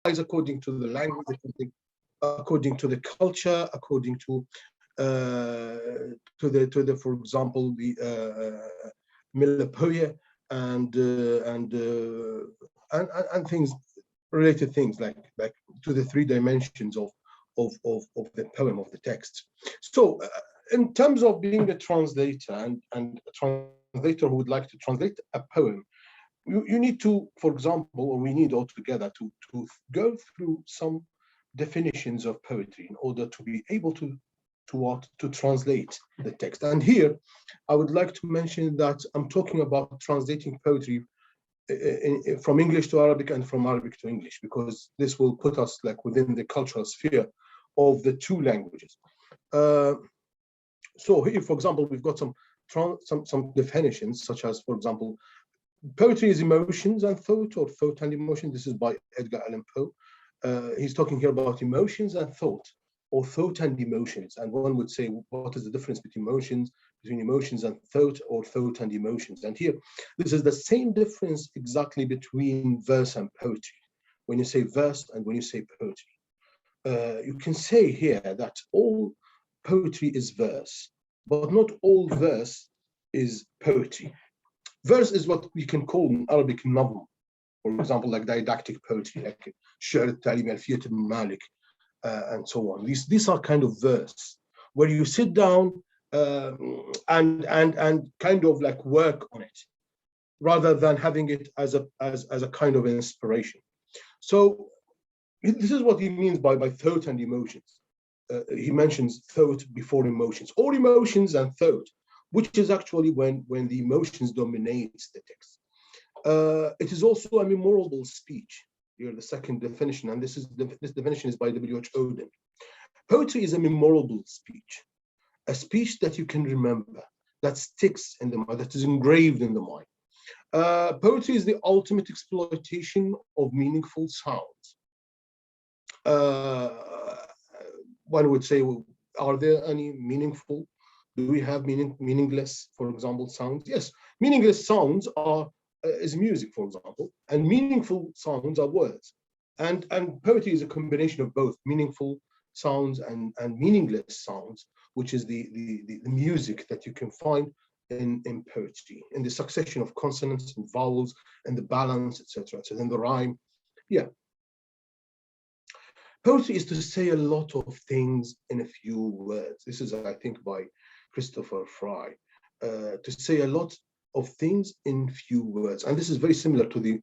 according to the language, according to the culture, according to the for example, the Milapoya and things, related things like to the 3 dimensions of the poem, of the text. So in terms of being a translator and a translator who would like to translate a poem, you need to, for example, or we need altogether to go through some definitions of poetry in order to be able to translate the text. And here I would like to mention that I'm talking about translating poetry from English to Arabic and from Arabic to English, because this will put us like within the cultural sphere of the 2 languages. So here, for example, we've got some definitions, such as, for example, poetry is emotions and thought, or thought and emotion. This is by Edgar Allan Poe. He's talking here about emotions and thought, or thought and emotions. And one would say, what is the difference between emotions and thought, or thought and emotions? And here, this is the same difference exactly between verse and poetry. When you say verse and when you say poetry, you can say here that all poetry is verse, but not all verse is poetry. Verse is what we can call an Arabic novel, for example, like didactic poetry, like Shi'r al-Talim, Alfiyat ibn Malik, and so on. These are kind of verse where you sit down and kind of like work on it, rather than having it as a kind of inspiration. So this is what he means by thought and emotions. He mentions thought before emotions, or emotions and thought, which is actually when the emotions dominates the text. It is also a memorable speech. Here, the second definition, and this definition is by W.H. Auden. Poetry is a memorable speech, a speech that you can remember, that sticks in the mind, that is engraved in the mind. Poetry is the ultimate exploitation of meaningful sounds. One would say, well, are there any meaningful? Do we have meaningless, for example, sounds? Yes, meaningless sounds is music, for example, and meaningful sounds are words. And poetry is a combination of both meaningful sounds and meaningless sounds, which is the music that you can find in poetry, in the succession of consonants and vowels and the balance, etc. So then the rhyme, yeah. Poetry is to say a lot of things in a few words. This is, I think, by Christopher Fry. To say a lot of things in few words, and this is very similar to the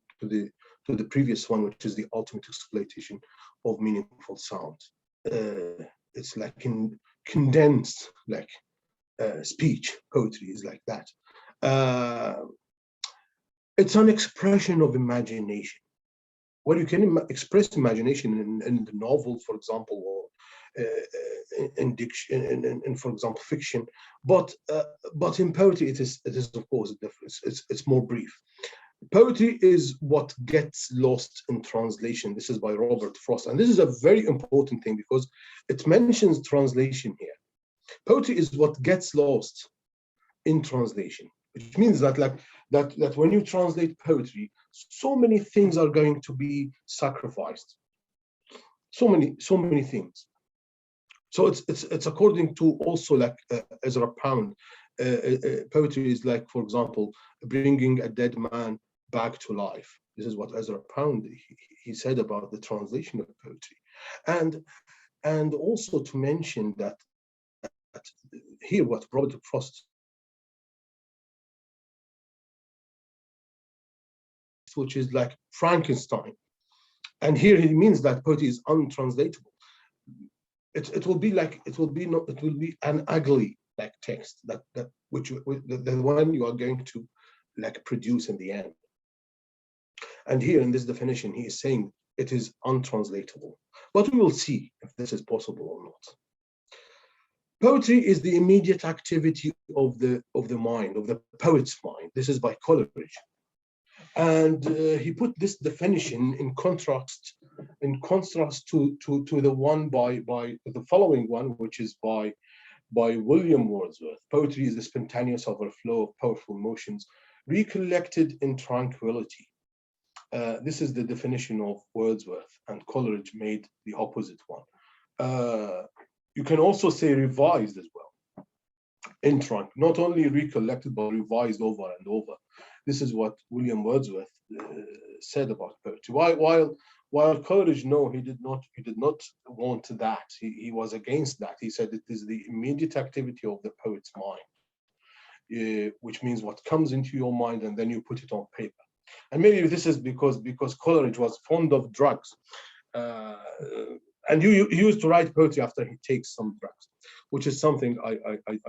previous one, which is the ultimate exploitation of meaningful sound. It's like in condensed, like speech. Poetry is like that. It's an expression of imagination. Well, you can express imagination in the novel, for example, or in for example, fiction. But in poetry, it is of course a difference. It's more brief. Poetry is what gets lost in translation. This is by Robert Frost, and this is a very important thing because it mentions translation here. Poetry is what gets lost in translation, which means that that when you translate poetry, so many things are going to be sacrificed. So many things. So it's according to also like Ezra Pound. Poetry is like, for example, bringing a dead man back to life. This is what Ezra Pound he said about the translation of poetry, and also to mention that here what Robert Frost, which is like Frankenstein, and here he means that poetry is untranslatable. It will be an ugly like text that the one you are going to like produce in the end. And here in this definition, he is saying it is untranslatable. But we will see if this is possible or not. Poetry is the immediate activity of the mind, of the poet's mind. This is by Coleridge. And he put this definition in contrast to the one by the following one, which is by William Wordsworth. Poetry is the spontaneous overflow of powerful emotions recollected in tranquility. This is the definition of Wordsworth, and Coleridge made the opposite one. You can also say revised as well, in trunk, not only recollected, but revised over and over. This is what William Wordsworth said about poetry. While Coleridge, no, he did not want that. He was against that. He said it is the immediate activity of the poet's mind, which means what comes into your mind and then you put it on paper. And maybe this is because Coleridge was fond of drugs, and he used to write poetry after he takes some drugs, which is something I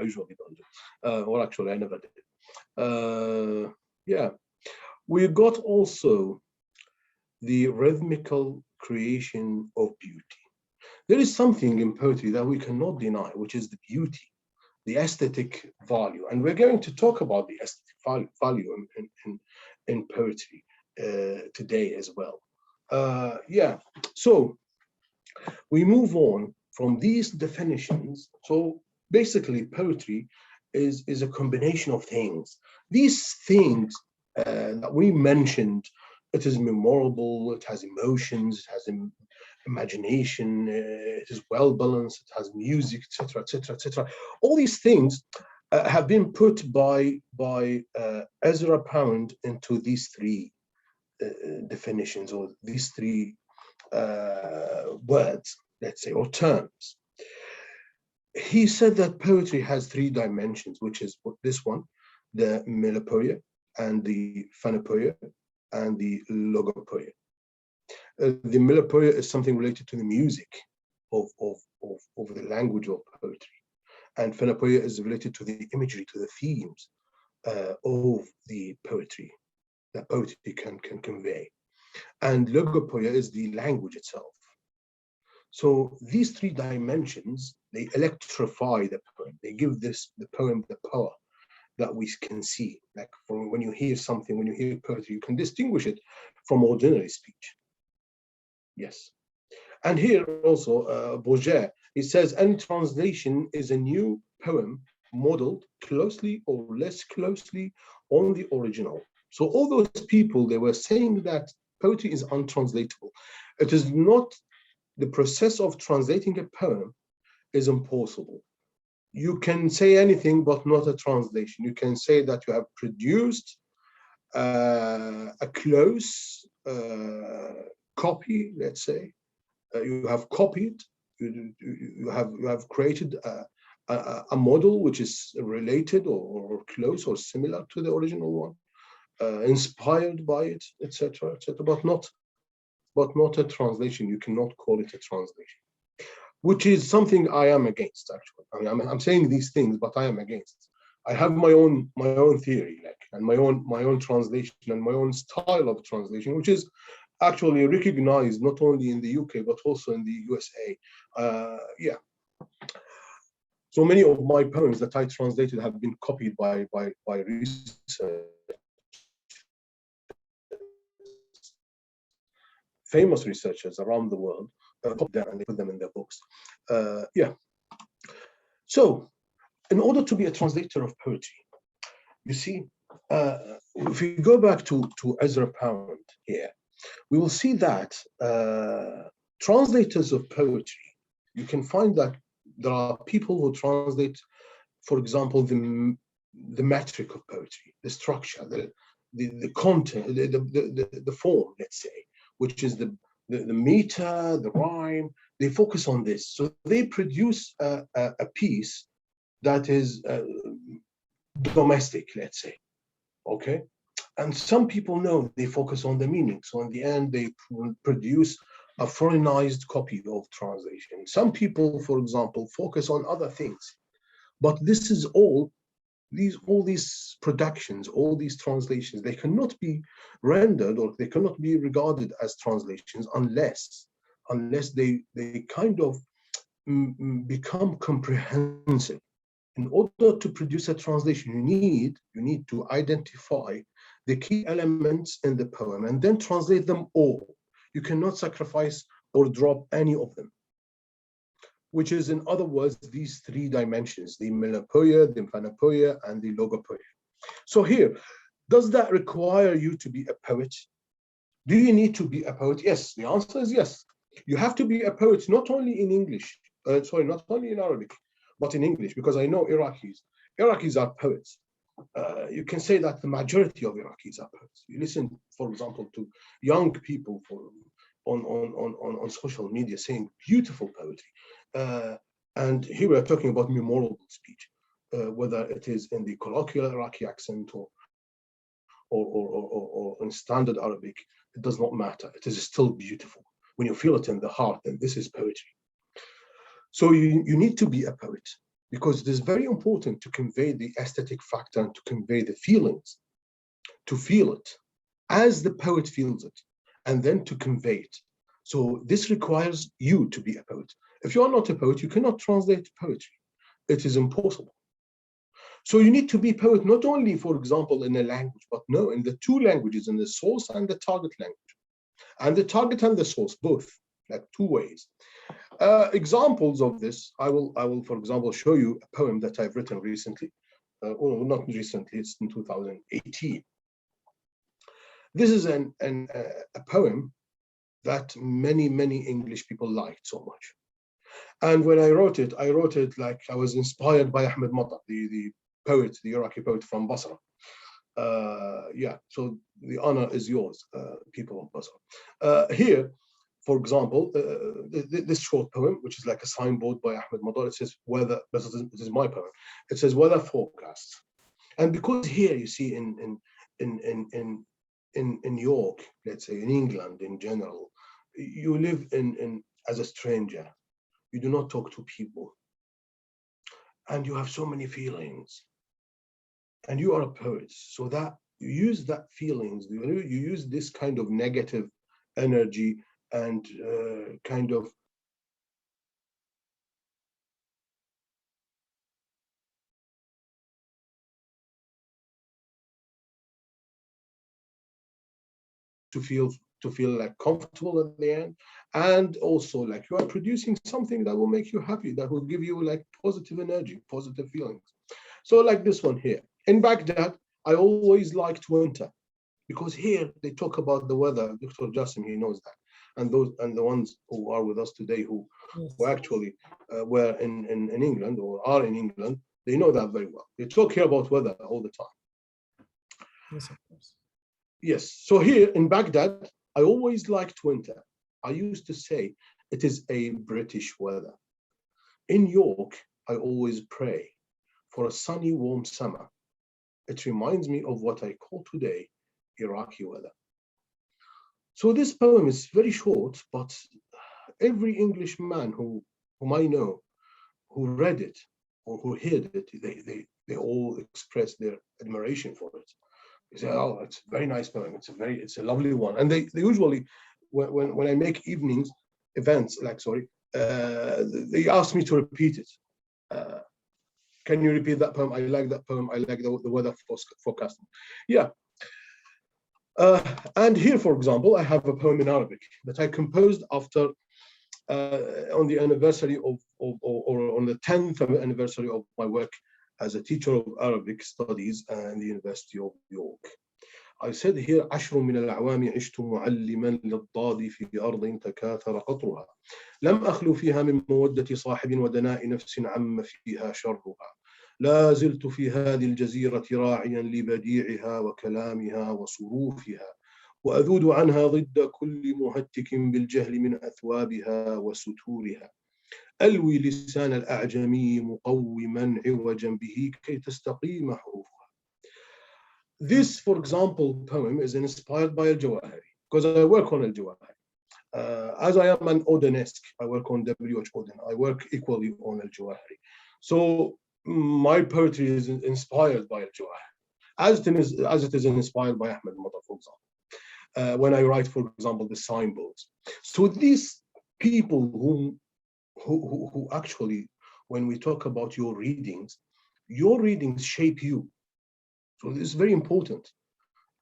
usually don't do, or actually I never did. Yeah, we got also the rhythmical creation of beauty. There is something in poetry that we cannot deny, which is the beauty, the aesthetic value. And we're going to talk about the aesthetic value in poetry today as well. Yeah, so we move on from these definitions. So basically poetry is a combination of things. These things that we mentioned, it is memorable, it has emotions, it has imagination, it is well balanced, it has music, etc., etc., etc. All these things have been put by Ezra Pound into these three definitions, or these three words, let's say, or terms. He said that poetry has three dimensions, which is this one, the melopoeia and the phanopoeia and the logopoeia. The melopoeia is something related to the music of the language of poetry, and phanopoeia is related to the imagery, to the themes of the poetry that poetry can convey, and logopoeia is the language itself. So these three dimensions, they electrify the poem. They give the poem the power that we can see. Like when you hear something, when you hear poetry, you can distinguish it from ordinary speech. Yes. And here also, Bourget, he says, any translation is a new poem modeled closely or less closely on the original. So all those people, they were saying that poetry is untranslatable. It is not, the process of translating a poem is impossible. You can say anything, but not a translation. You can say that you have produced a close copy, let's say. You have copied, you have created a model which is related or close or similar to the original one, inspired by it, etc., etc., but not a translation. You cannot call it a translation, which is something I am against, actually. I mean, I'm saying these things, but I am against. I have my own theory, like, and my own translation and my own style of translation, which is actually recognized not only in the UK but also in the USA. Yeah. So many of my poems that I translated have been copied by research. Famous researchers around the world copy them and they put them in their books. Yeah. So, in order to be a translator of poetry, you see, if we go back to Ezra Pound here, we will see that translators of poetry, you can find that there are people who translate, for example, the metric of poetry, the structure, the content, the form, let's say, which is the meter, the rhyme. They focus on this. So they produce a piece that is domestic, let's say, okay? And some people know they focus on the meaning. So in the end, they produce a foreignized copy of translation. Some people, for example, focus on other things. But this is all these productions, all these translations, they cannot be rendered or they cannot be regarded as translations unless they kind of become comprehensive. In order to produce a translation, you need to identify the key elements in the poem and then translate them all. You cannot sacrifice or drop any of them, which is, in other words, these three dimensions, the melopoeia, the phanopoeia, and the logopoeia. So here, does that require you to be a poet? Do you need to be a poet? Yes, the answer is yes. You have to be a poet not only in English, not only in Arabic, but in English, because I know Iraqis. Iraqis are poets. You can say that the majority of Iraqis are poets. You listen, for example, to young people on social media saying beautiful poetry. And here we are talking about memorable speech, whether it is in the colloquial Iraqi accent or in standard Arabic, it does not matter. It is still beautiful. When you feel it in the heart, then this is poetry. So you need to be a poet, because it is very important to convey the aesthetic factor and to convey the feelings, to feel it as the poet feels it, and then to convey it. So this requires you to be a poet. If you are not a poet, you cannot translate poetry. It is impossible. So you need to be a poet not only, for example, in a language, but no, in the two languages, in the source and the target language. And the target and the source, both, like two ways. Examples of this, I will, for example, show you a poem that I've written recently. Well, not recently, it's in 2018. This is a poem that many English people liked so much. And when I wrote it like I was inspired by Ahmad, the poet, the Iraqi poet from Bosrah. So the honor is yours, people of Bosrah. Here, for example, this short poem, which is like a signboard by Ahmed Madar, it says weather. This is my poem. It says weather forecasts, and because here you see in York, let's say in England in general, you live in as a stranger. You do not talk to people, and you have so many feelings, and you are a poet, so that you use that feelings. You use this kind of negative energy and kind of to feel like comfortable at the end, and also like you are producing something that will make you happy, that will give you like positive energy, positive feelings. So like this one here, in Baghdad, I always liked winter, because here they talk about the weather. Dr. Jassim, he knows that. And the ones who are with us today who actually were in England or are in England, they know that very well. They talk here about weather all the time. Yes, of course. Yes. So here in Baghdad, I always liked winter. I used to say it is a British weather. In York, I always pray for a sunny, warm summer. It reminds me of what I call today Iraqi weather. So this poem is very short, but every Englishman whom I know who read it or who heard it, they all express their admiration for it. They say, "Oh, it's a very nice poem. It's a lovely one." And they usually, when I make evenings events, they ask me to repeat it. Can you repeat that poem? I like that poem. I like the weather forecasting. Yeah. And here, for example, I have a poem in Arabic that I composed after on the anniversary or on the 10th anniversary of my work as a teacher of Arabic studies in the University of York. I said here, 10 من الأعوام عشت معلما للضاد في أرض تكاثر قطرها لم أخلو فيها من مودة صاحب ودناء نفس عم فيها شرها لا زلت في هذه الجزيرة راعيا لبديعها وكلامها وصروفها وأذود عنها ضد كل مهتك بالجهل من أثوابها وستورها ألوي لسان الأعجمي مقوما عوجا به كي تستقيم حروفها. This, for example, poem is inspired by Al-Jawahiri, because I work on Al-Jawahiri. As I am an Odenesque, I work on W.H. Oden. I work equally on Al-Jawahiri. So my poetry is inspired by Al-Jawahiri, as it is inspired by Ahmed Madar, for example. When I write, for example, the signboards. So these people who actually, when we talk about your readings shape you. So this is very important.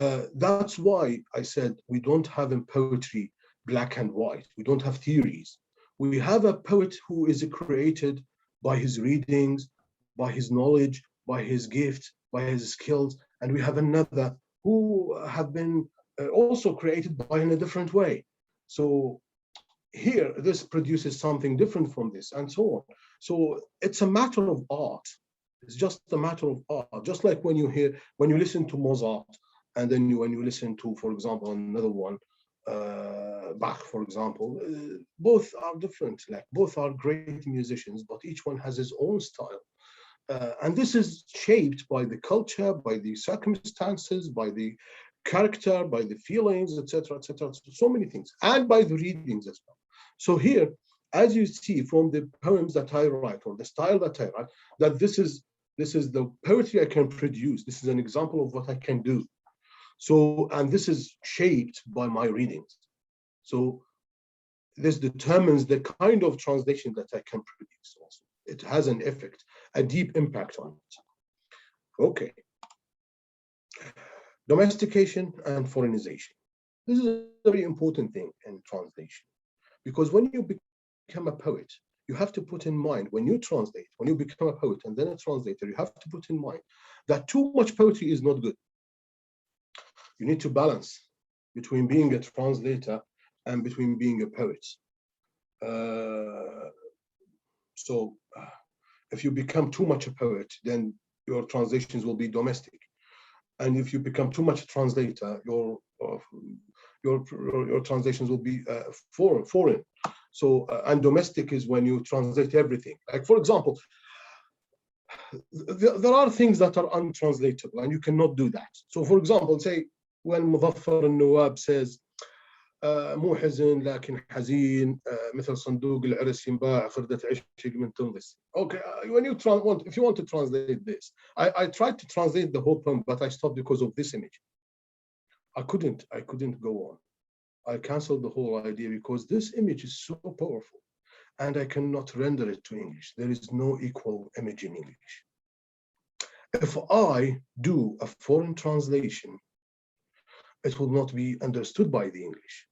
That's why I said we don't have in poetry black and white. We don't have theories. We have a poet who is created by his readings, by his knowledge, by his gift, by his skills, and we have another who have been also created by in a different way. So here, this produces something different from this, and so on. So it's a matter of art. It's just a matter of art. Just like when you listen to Mozart, and then when you listen to, for example, another one, Bach, for example, both are different. Like both are great musicians, but each one has his own style. And this is shaped by the culture, by the circumstances, by the character, by the feelings, etc., etc. So many things, and by the readings as well. So here, as you see from the poems that I write or the style that I write, that this is the poetry I can produce. This is an example of what I can do. So, and this is shaped by my readings. So this determines the kind of translation that I can produce also. It has an effect, a deep impact on it. Okay. Domestication and foreignization. This is a very important thing in translation, because when you become a poet, you have to put in mind, when you translate, when you become a poet and then a translator, you have to put in mind that too much poetry is not good. You need to balance between being a translator and between being a poet. So if you become too much a poet, then your translations will be domestic. And if you become too much a translator, your translations will be foreign. So, and domestic is when you translate everything. Like, for example, there are things that are untranslatable and you cannot do that. So, for example, say when Muzaffar al-Nawab says, مو حزن لكن حزين مثل صندوق العرس ينباع خردة عشق من تنغص. Okay, when you if you want to translate this, I tried to translate the whole poem, but I stopped because of this image. I couldn't go on. I canceled the whole idea because this image is so powerful and I cannot render it to English. There is no equal image in English. If I do a foreign translation, it will not be understood by the English.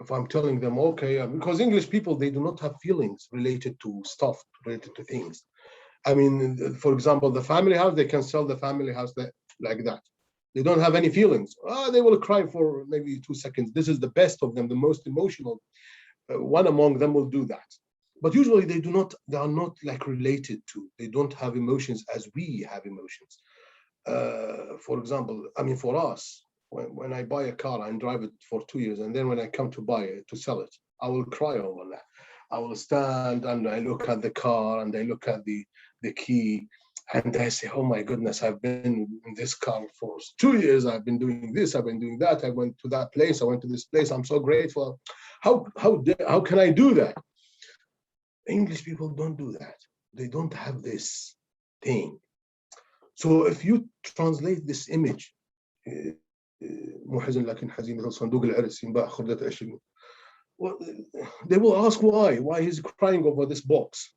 If I'm telling them, okay, because English people, they do not have feelings related to stuff, related to things. I mean, for example, the family house, they can sell the family house like that. They don't have any feelings. They will cry for maybe 2 seconds. This is the best of them, the most emotional. One among them will do that. But usually they are not like related to, they don't have emotions as we have emotions. For example, I mean, for us, when I buy a car and drive it for 2 years, and then when I come to buy it, to sell it, I will cry over that. I will stand and I look at the car and I look at the key and I say, oh my goodness, I've been in this car for 2 years. I've been doing this, I've been doing that. I went to that place, I went to this place. I'm so grateful. How can I do that? English people don't do that. They don't have this thing. So if you translate this image, مو حزن لكن حزين مثل صندوق العرس ينباع خردة عشق. Well, they will ask why he's crying over this box.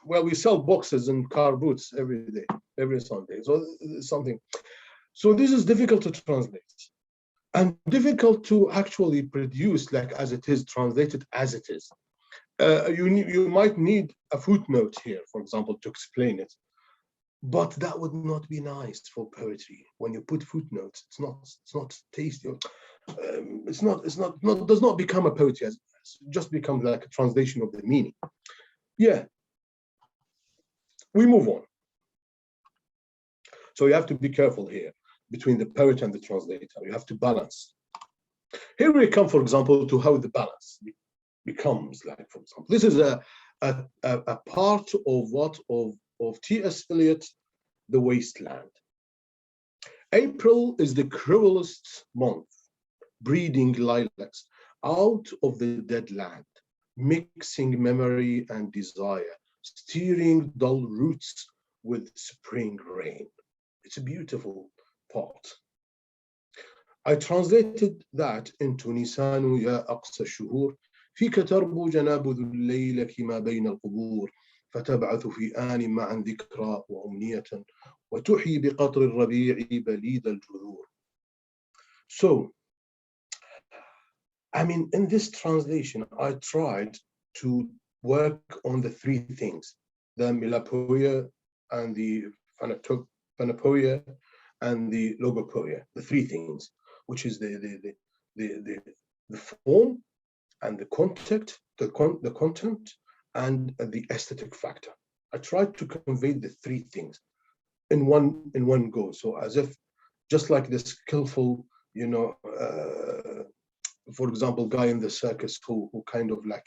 Well, we sell boxes and car boots every day, every Sunday. So something. So this is difficult to translate and difficult to actually produce like as it is, translated as it is. You might need a footnote here, for example, to explain it. But that would not be nice for poetry. When you put footnotes, it's not tasty. Does not become a poetry. It just becomes like a translation of the meaning. Yeah. We move on. So you have to be careful here between the poet and the translator. You have to balance. Here we come, for example, to how the balance becomes. Like, for example, this is a part of T.S. Eliot, The Wasteland. April is the cruelest month, breeding lilacs out of the dead land, mixing memory and desire, steering dull roots with spring rain. It's a beautiful part. I translated that into نيسان يا أقصى الشهور فيك تربو جناب ذو الليل فيما بين القبور فتبعث في آن معا ذكرى وأمنية وتحيي بقطر الربيع بليد الجذور. So, I mean, in this translation, I tried to work on the three things, the Melapoia and the Phanapoia and the logopoeia, the three things, which is the form and the content, the content, and the aesthetic factor. I tried to convey the three things in one go. So as if, just like the skillful, for example, guy in the circus who kind of like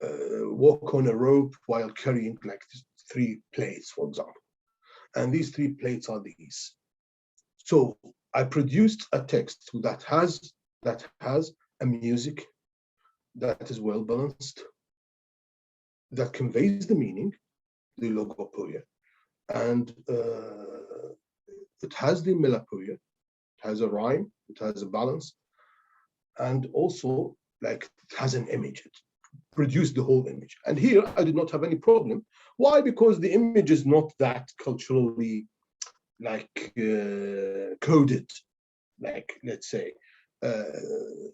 walk on a rope while carrying like three plates, for example. And these three plates are these. So I produced a text that has a music that is well balanced, that conveys the meaning, the logopoeia, and it has the melopoeia, it has a rhyme, it has a balance, and also like it has an image. It produced the whole image. And here I did not have any problem. Why? Because the image is not that culturally like coded, like let's say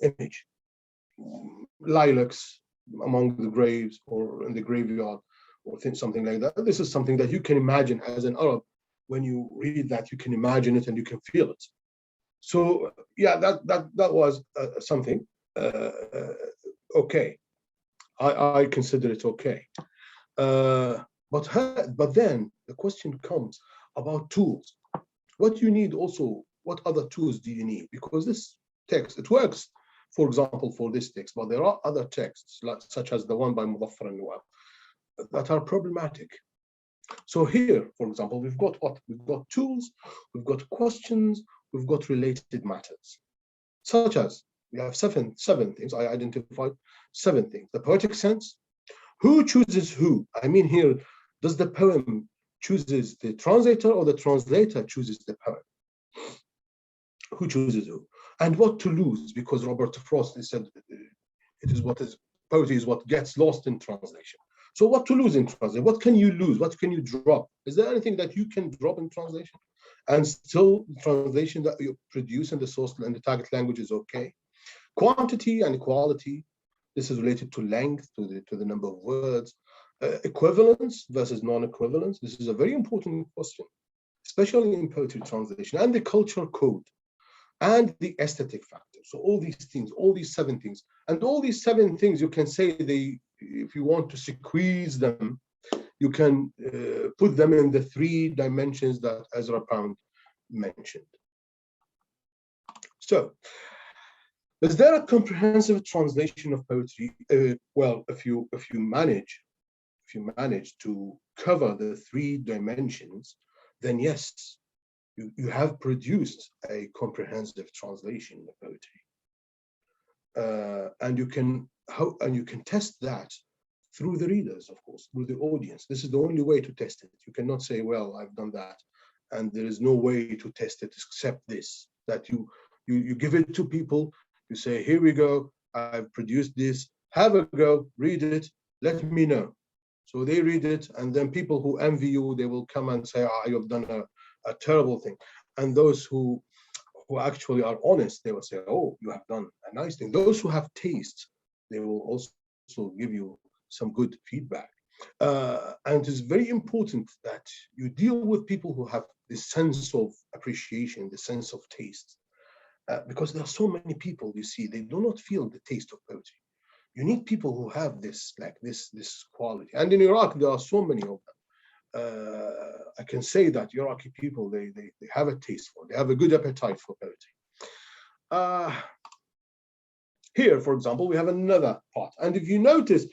image, lilacs among the graves or in the graveyard or something like that. This is something that you can imagine as an Arab. When you read that, you can imagine it and you can feel it. So yeah, that was something okay. I consider it okay. But then the question comes about tools. What do you need also? What other tools do you need? Because this text, it works, for example, for this text, but there are other texts, such as the one by Mudaffar and Nawab, that are problematic. So here, for example, we've got what? We've got tools, we've got questions, we've got related matters, such as we have seven things. I identified 7 things. The poetic sense. Who chooses who? I mean, here, does the poem chooses the translator or the translator chooses the poem? Who chooses who? And what to lose? Because Robert Frost said poetry is what gets lost in translation. So what to lose in translation? What can you lose? What can you drop? Is there anything that you can drop in translation and still the translation that you produce in the source and the target language is okay? Quantity and quality. This is related to length, to the number of words. Equivalence versus non-equivalence. This is a very important question, especially in poetry translation, and the cultural code and the aesthetic factor. So all these things, all these 7 things, and all these 7 things, you can say if you want to squeeze them, you can put them in the 3 dimensions that Ezra Pound mentioned. So, is there a comprehensive translation of poetry? Well, if you manage to cover the 3 dimensions, then yes, you have produced a comprehensive translation of poetry, and you can test that through the readers, of course, through the audience. This is the only way to test it. You cannot say, well, I've done that, and there is no way to test it except this, that you give it to people. You say, here we go, I've produced this, have a go, read it, let me know. So they read it, and then people who envy you, they will come and say, you have done a terrible thing. And those who actually are honest, they will say, oh, you have done a nice thing. Those who have taste, they will also give you some good feedback. And it's very important that you deal with people who have this sense of appreciation, the sense of taste. Because there are so many people, you see, they do not feel the taste of poetry. You need people who have this, like this quality. And in Iraq, there are so many of them. I can say that Iraqi people, they have a taste for, they have a good appetite for poetry. Here, for example, we have another part. And if you notice,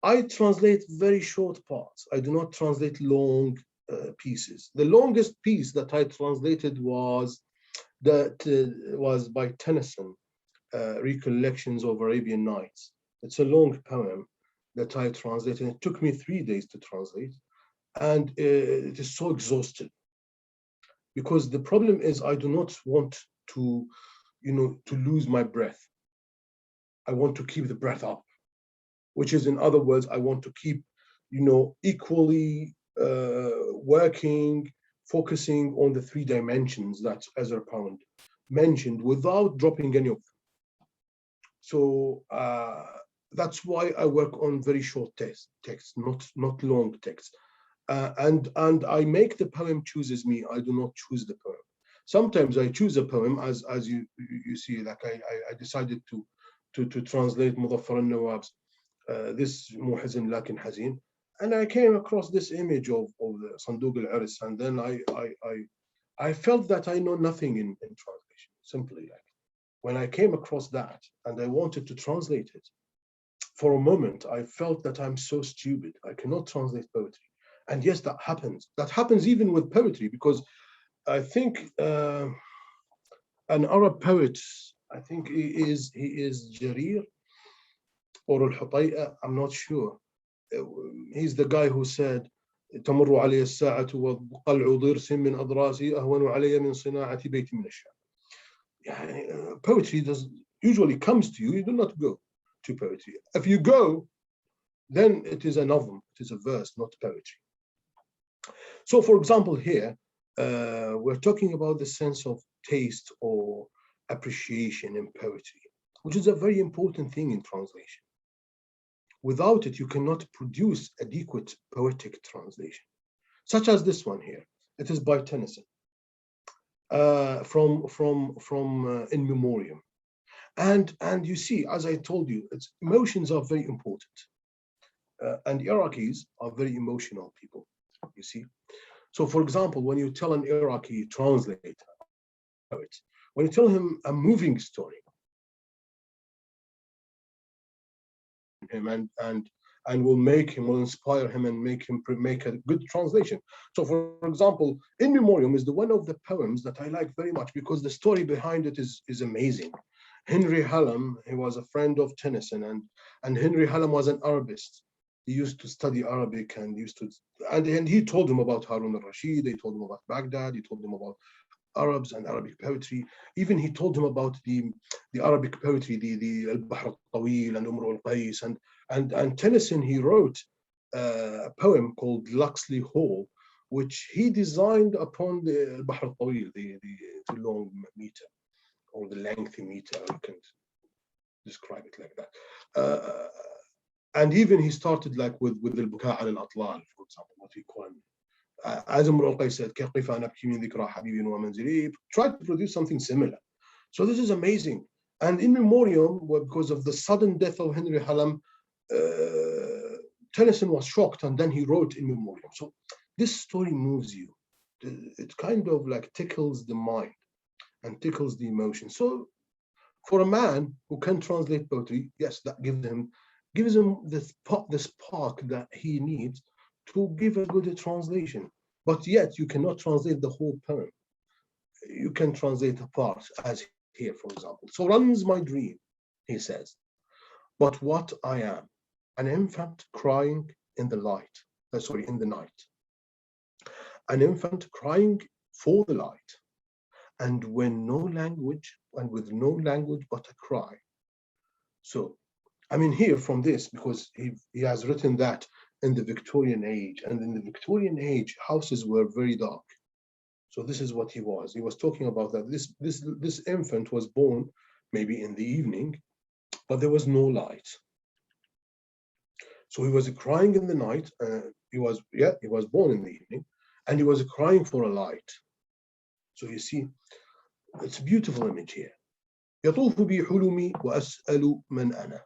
I translate very short parts. I do not translate long pieces. The longest piece that I translated was by Tennyson, Recollections of Arabian Nights. It's a long poem that I translated. It took me 3 days to translate, and it is so exhausting, because the problem is I do not want to lose my breath. I want to keep the breath up, which is, in other words, I want to keep equally working, focusing on the 3 dimensions that Ezra Pound mentioned without dropping any of them. So that's why I work on very short texts, not long texts. and I make the poem chooses me. I do not choose the poem. Sometimes I choose a poem, as you see, like I decided to translate Muzaffar al-Nawwab's this مو حزن لكن حزين, and I came across this image of the صندوق العرس, and then I felt that I know nothing in translation. Simply, like when I came across that and I wanted to translate it, for a moment I felt that I'm so stupid. I cannot translate poetry. And yes, that happens. That happens even with poetry, because I think an Arab poet, I think he is Jarir or al-Hutay'a, I'm not sure. He's the guy who said تمر علي الساعة وقلع ضرس من أضراسي أهون علي من صناعة بيت من الشعر. Poetry usually comes to you. You do not go to poetry. If you go, then it is a novel, it is a verse, not poetry. So, for example, here we're talking about the sense of taste or appreciation in poetry, which is a very important thing in translation. Without it, you cannot produce adequate poetic translation, such as this one here. It is by Tennyson, from In Memoriam. And you see, as I told you, emotions are very important. And Iraqis are very emotional people, you see. So, for example, when you tell an Iraqi translator, when you tell him a moving story, him and will inspire him and make a good translation. So, for example, In Memoriam is one of the poems that I like very much, because the story behind it is amazing. Henry Hallam, he was a friend of Tennyson, and Henry Hallam was an Arabist. He used to study Arabic and he told him about Harun al-Rashid. He told him about Baghdad. He told him about Arabs and Arabic poetry. Even he told him about the Arabic poetry, the al-Bahr al-Tawil and Umr al-Qais, and Tennyson, he wrote a poem called Luxley Hall, which he designed upon the al-Bahr al-Tawil, the long meter or the lengthy meter. You can describe it like that. And even he started like with al-Bukaa al-Atlal, for example, what we call him. As Umr al-Qais said, كيف نبكي من ذكرى حبيبي ومنزلي, tried to produce something similar. So this is amazing. And In Memoriam, because of the sudden death of Henry Hallam, Tennyson was shocked, and then he wrote In Memoriam. So this story moves you. It kind of like tickles the mind and tickles the emotion. So for a man who can translate poetry, yes, that gives him the spark that he needs to give a good translation. But yet you cannot translate the whole poem. You can translate a part, as here, for example. So runs my dream, he says, but what I am, an infant crying in the night. An infant crying for the light, and with no language but a cry. So, I mean, here from this, because he has written that in the Victorian age, and in the Victorian age, houses were very dark. So this is what he was. He was talking about that this infant was born maybe in the evening, but there was no light. So he was crying in the night. He was born in the evening, and he was crying for a light. So you see, it's a beautiful image here. يطوف بي حلمي وأسأل من أنا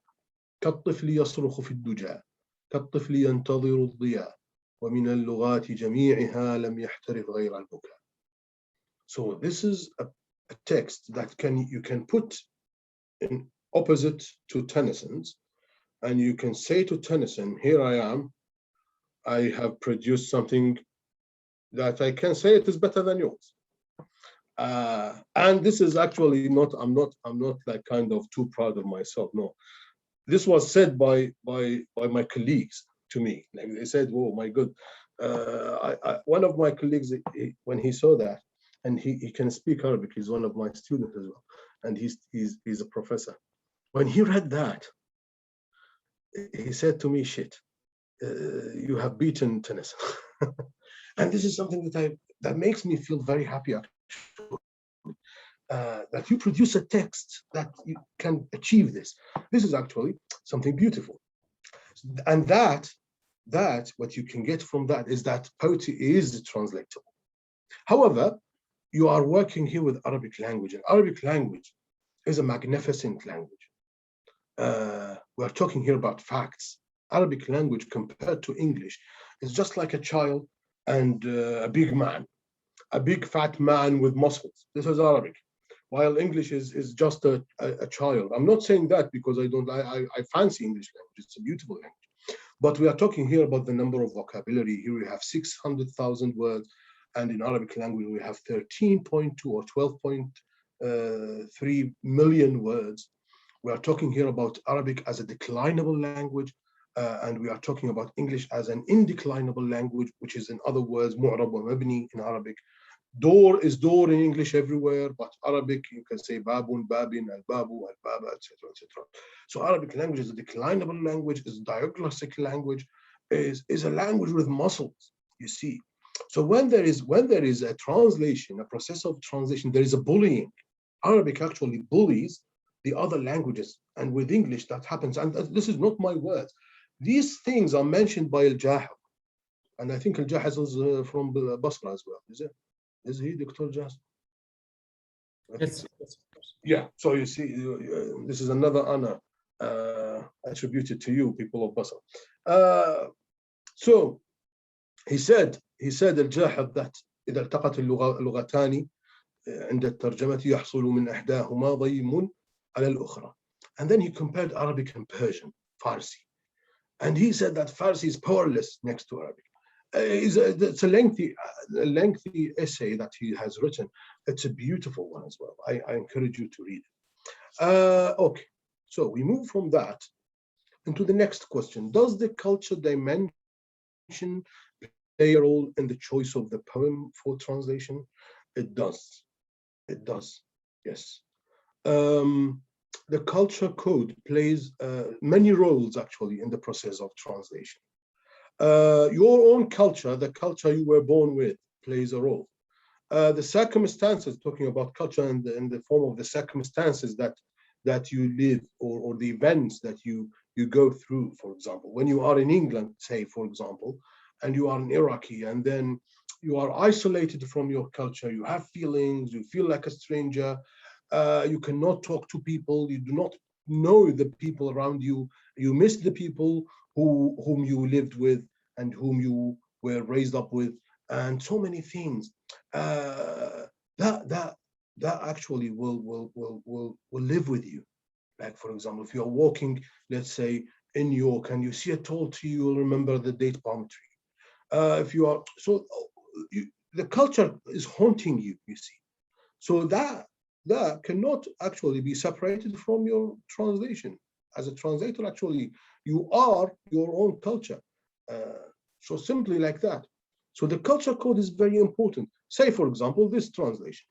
كالطفل يصرخ في الدجى كالطفل ينتظر الضياء ومن اللغات جميعها لم يحترف غير البكاء. So this is a text that you can put in opposite to Tennyson's, and you can say to Tennyson, here I am, I have produced something that I can say it is better than yours. And this is actually not, I'm not like kind of too proud of myself. No, this was said by my colleagues to me. Like they said, "Oh my God!" One of my colleagues, when he saw that, and he can speak Arabic. He's one of my students as well, and he's a professor. When he read that, he said to me, "Shit, you have beaten Tennyson." And this is something that makes me feel very happy. That you produce a text that you can achieve this. This is actually something beautiful. And that that what you can get from that is that poetry is translatable. However, you are working here with Arabic language, and Arabic language is a magnificent language. We're talking here about facts. Arabic language compared to English is just like a child and a big man, a big fat man with muscles. This is Arabic, while English is just a child. I'm not saying that because I fancy English language. It's a beautiful language. But we are talking here about the number of vocabulary. Here we have 600,000 words, and in Arabic language we have 13.2 or 12.3 million words. We are talking here about Arabic as a declinable language, and we are talking about English as an indeclinable language, which is in other words, mu'rab wa mabni in Arabic. Door is door in English everywhere, but Arabic, you can say babun, babin, al-babu, al-baba, etc., etc. So Arabic language is a declinable language, is a diagnostic language, is a language with muscles, you see. So when there is a translation, a process of translation, there is a bullying. Arabic actually bullies the other languages, and with English that happens. And this is not my words. These things are mentioned by Al-Jaha, and I think Al-Jaha is from the Bosrah as well, is it? Is he Dr. Jas? Yes, yes, of course. Yeah, so you see, this is another honor attributed to you, people of Basra. So he said الجاحظ that إذا التقت اللغتان عند الترجمة يحصل من إحداهما ضيم على الأخرى. And then he compared Arabic and Persian, Farsi. And he said that Farsi is powerless next to Arabic. It's a lengthy essay that he has written. It's a beautiful one as well. I encourage you to read it. Okay, so we move from that into the next question. Does the culture dimension play a role in the choice of the poem for translation? It does. It does, yes. The culture code plays many roles actually in the process of translation. Your own culture, the culture you were born with, plays a role. The circumstances, talking about culture in the form of the circumstances that you live, or the events that you go through. For example, when you are in England, say for example, and you are an Iraqi, and then you are isolated from your culture, you have feelings, you feel like a stranger, you cannot talk to people, you do not know the people around you, you miss the people whom you lived with and whom you were raised up with, and so many things. That actually will live with you. Like for example, if you are walking, let's say in New York, and you see a tall tree, you will remember the date palm tree. If you are the culture is haunting you, you see. So that cannot actually be separated from your translation. As a translator, actually, you are your own culture. So simply like that. So the culture code is very important. Say, for example, this translation,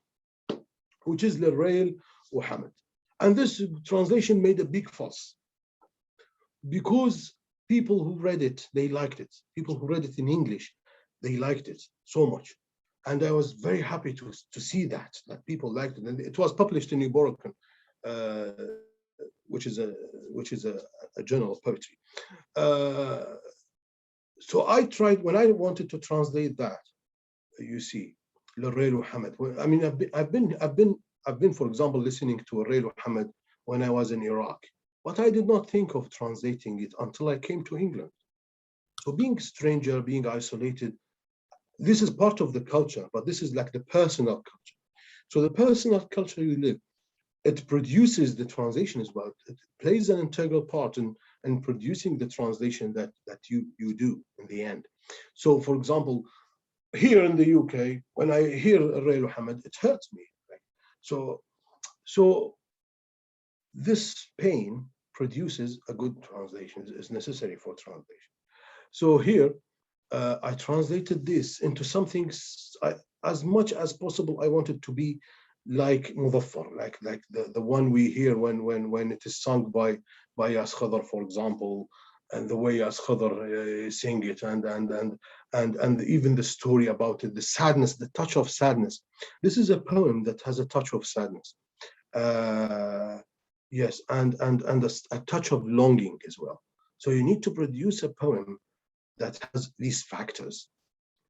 which is Lirail Muhammad. And this translation made a big fuss because people who read it, they liked it. People who read it in English, they liked it so much. And I was very happy to see that people liked it. And it was published in New York, which is a journal of poetry. So I tried, when I wanted to translate that, you see, Lirail Muhammad. I mean, I've been, for example, listening to Lirail Muhammad when I was in Iraq, but I did not think of translating it until I came to England. So being a stranger, being isolated, this is part of the culture, but this is like the personal culture. So the personal culture you live, it produces the translation as well. It plays an integral part in producing the translation that you do in the end. So for example, here in the UK, when I hear Lirail Muhammad, it hurts me. Right? So this pain produces a good translation, is necessary for translation. So here, I translated this into something, as much as possible, I wanted to be like Mudaffar, like the one we hear when it is sung by Yas Khadr, for example, and the way Yas Khadr sing it, and even the story about it, the sadness, the touch of sadness. This is a poem that has a touch of sadness. Yes, and a touch of longing as well. So you need to produce a poem that has these factors.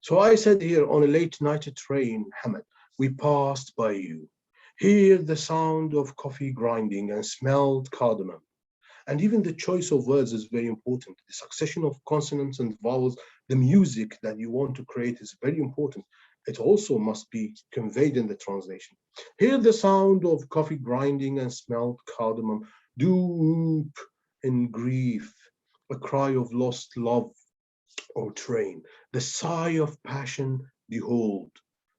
So I said here, on a late night train, Ahmed, we passed by you. Hear the sound of coffee grinding and smelled cardamom. And even the choice of words is very important. The succession of consonants and vowels, the music that you want to create is very important. It also must be conveyed in the translation. Hear the sound of coffee grinding and smelled cardamom. Doop in grief, a cry of lost love, O train. The sigh of passion, behold,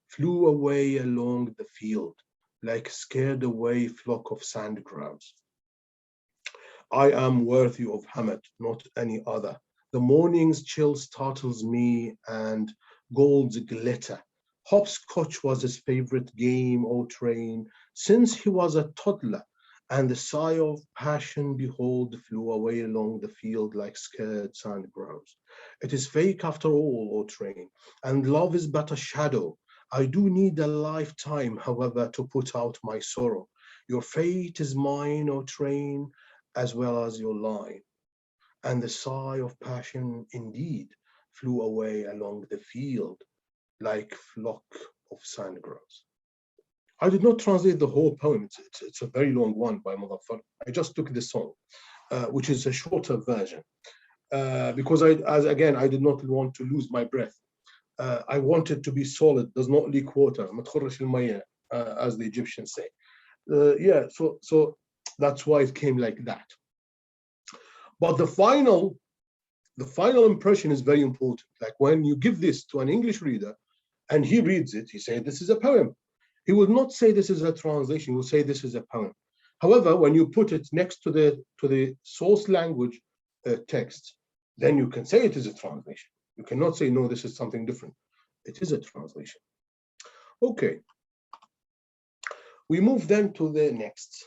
flew away along the field, like scared away flock of sandcrabs. I am worthy of Hamid, not any other. The morning's chill startles me, and gold's glitter. Hopscotch was his favorite game, O train, since he was a toddler, and the sigh of passion, behold, flew away along the field like scared sandcrabs. It is fake after all, O train, and love is but a shadow. I do need a lifetime, however, to put out my sorrow. Your fate is mine, O train, as well as your line. And the sigh of passion indeed flew away along the field like flock of sandcrabs. I did not translate the whole poem. It's a very long one by Muzaffar. I just took the song, which is a shorter version, because I did not want to lose my breath. I want it to be solid, does not leak water, as the Egyptians say. So that's why it came like that. But the final impression is very important. Like when you give this to an English reader and he reads it, he says, this is a poem. He will not say this is a translation, he will say this is a poem. However, when you put it next to the source language text, then you can say it is a translation. You cannot say, no, this is something different. It is a translation. Okay. We move then to the next.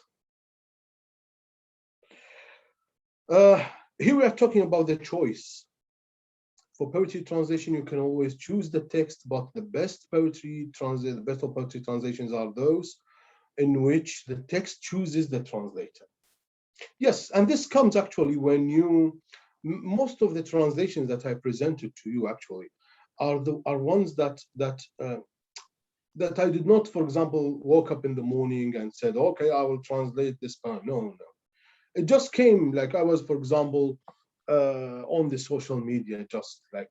Here we are talking about the choice. For poetry translation, you can always choose the text, but the best of poetry translations are those in which the text chooses the translator. Yes, and this comes actually when most of the translations that I presented to you actually are ones that I did not, for example, woke up in the morning and said, okay, I will translate this poem. No. It just came like I was, for example, on the social media, just like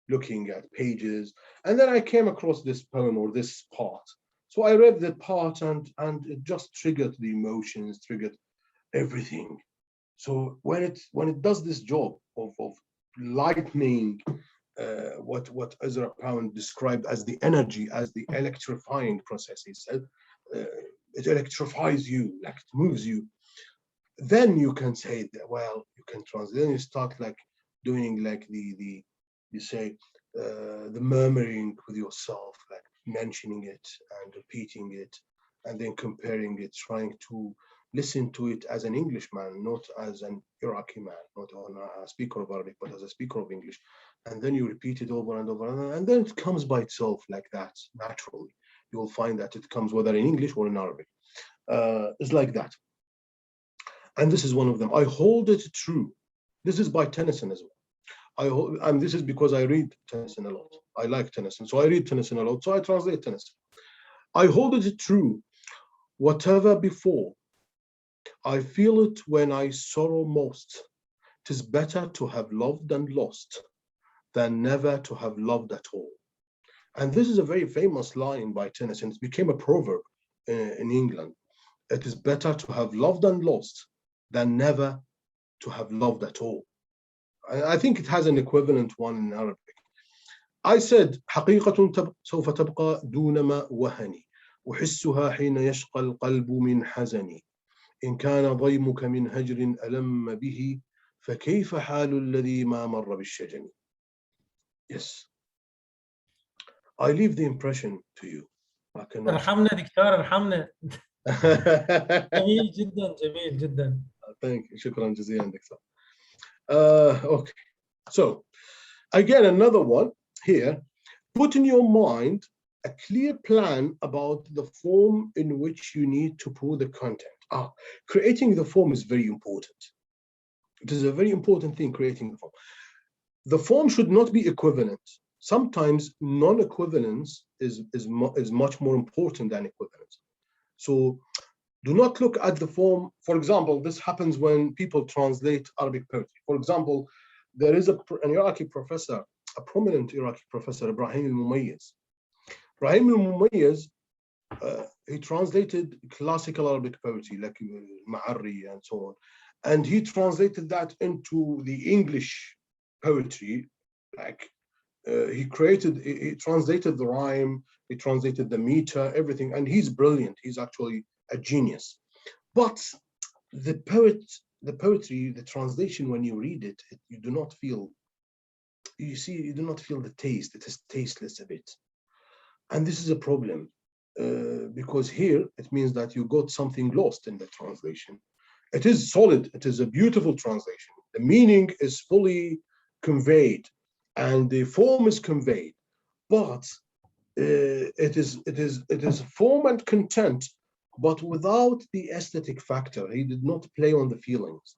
looking at pages. And then I came across this poem or this part. So I read the part and it just triggered the emotions, triggered everything. So when it does this job of lightening what Ezra Pound described as the energy, as the electrifying process, he said, it electrifies you, like it moves you. Then you can say that, well, you can translate. Then you start like doing like the murmuring with yourself, like mentioning it and repeating it, and then comparing it, trying to listen to it as an Englishman, not as an Iraqi man, not a speaker of Arabic, but as a speaker of English. And then you repeat it over and over, and then it comes by itself like that, naturally. You will find that it comes whether in English or in Arabic. It's like that. And this is one of them. I hold it true. This is by Tennyson as well. And this is because I read Tennyson a lot. I like Tennyson, so I read Tennyson a lot. So I translate Tennyson. I hold it true. Whatever before, I feel it when I sorrow most. 'Tis better to have loved and lost than never to have loved at all. And this is a very famous line by Tennyson. It became a proverb in England. It is better to have loved and lost than never to have loved at all. I think it has an equivalent one in Arabic. I said, حقيقة سوف تبقى دون ما وهني أحسها حين يشقى القلب من حزني إن كان ضيمك من هجر ألم به فكيف حال الذي ما مر بالشجن. Yes. I leave the impression to you. ارحمنا دكتور ارحمنا. جميل جدا جميل جدا. Thank you. شكرا جزيلا دكتور. Okay. So again, another one here. Put in your mind a clear plan about the form in which you need to put the content. Creating the form is very important. It is a very important thing, creating the form. the form should not be equivalent. Sometimes non-equivalence is much more important than equivalence. So do not look at the form. For example, this happens when people translate Arabic poetry. For example, there is an Iraqi professor, a prominent Iraqi professor, Ibrahim al-Mumayyiz. Ibrahim al-Mumayyiz, he translated classical Arabic poetry like Ma'arri and so on. And he translated that into the English poetry. Like he translated the rhyme, he translated the meter, everything. And he's brilliant. He's actually a genius. But the poetry, the translation, when you read it, you do not feel, you do not feel the taste. It is tasteless a bit. And this is a problem because here it means that you got something lost in the translation. It is solid. It is a beautiful translation. The meaning is fully conveyed and the form is conveyed, but it is form and content, but without the aesthetic factor. He did not play on the feelings.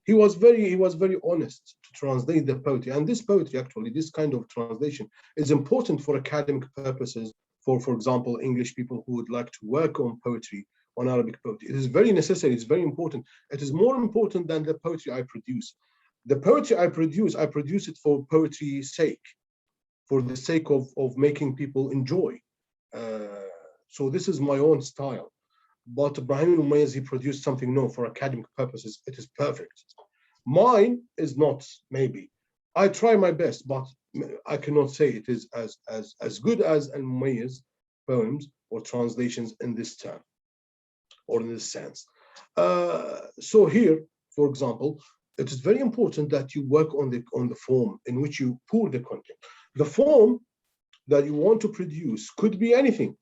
He was very honest to translate the poetry. And this poetry, actually, this kind of translation is important for academic purposes. For example, English people who would like to work on poetry, on Arabic poetry. It is very necessary. It's very important. It is more important than the poetry I produce. The poetry I produce it for poetry's sake, for the sake of making people enjoy. So this is my own style. But Ibrahim al-Mumayyiz, he produced something new for academic purposes. It is perfect. Mine is not, maybe. I try my best, but I cannot say it is as good as al-Mumayyiz poems or translations in this term or in this sense. So here, for example, it is very important that you work on the form in which you pour the content. The form that you want to produce could be anything.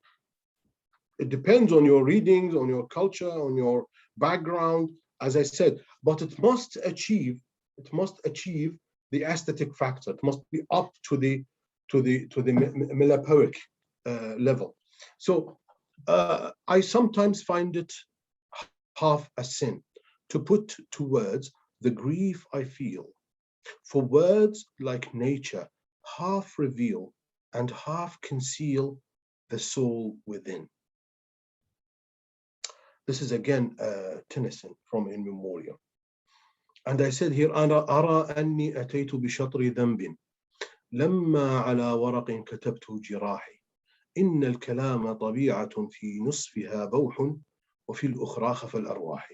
It depends on your readings, on your culture, on your background, as I said, but it must achieve the aesthetic factor. It must be up to the melapoic level. So I sometimes find it half a sin to put to words the grief I feel. For words like nature half reveal and half conceal the soul within. This is again Tennyson from In Memoriam. And I said here, أنا أرى أني أتيت بشطر ذنب لما على ورق كتبت جراحي إن الكلام طبيعة في نصفها بوح وفي الأخرى خف الأرواح.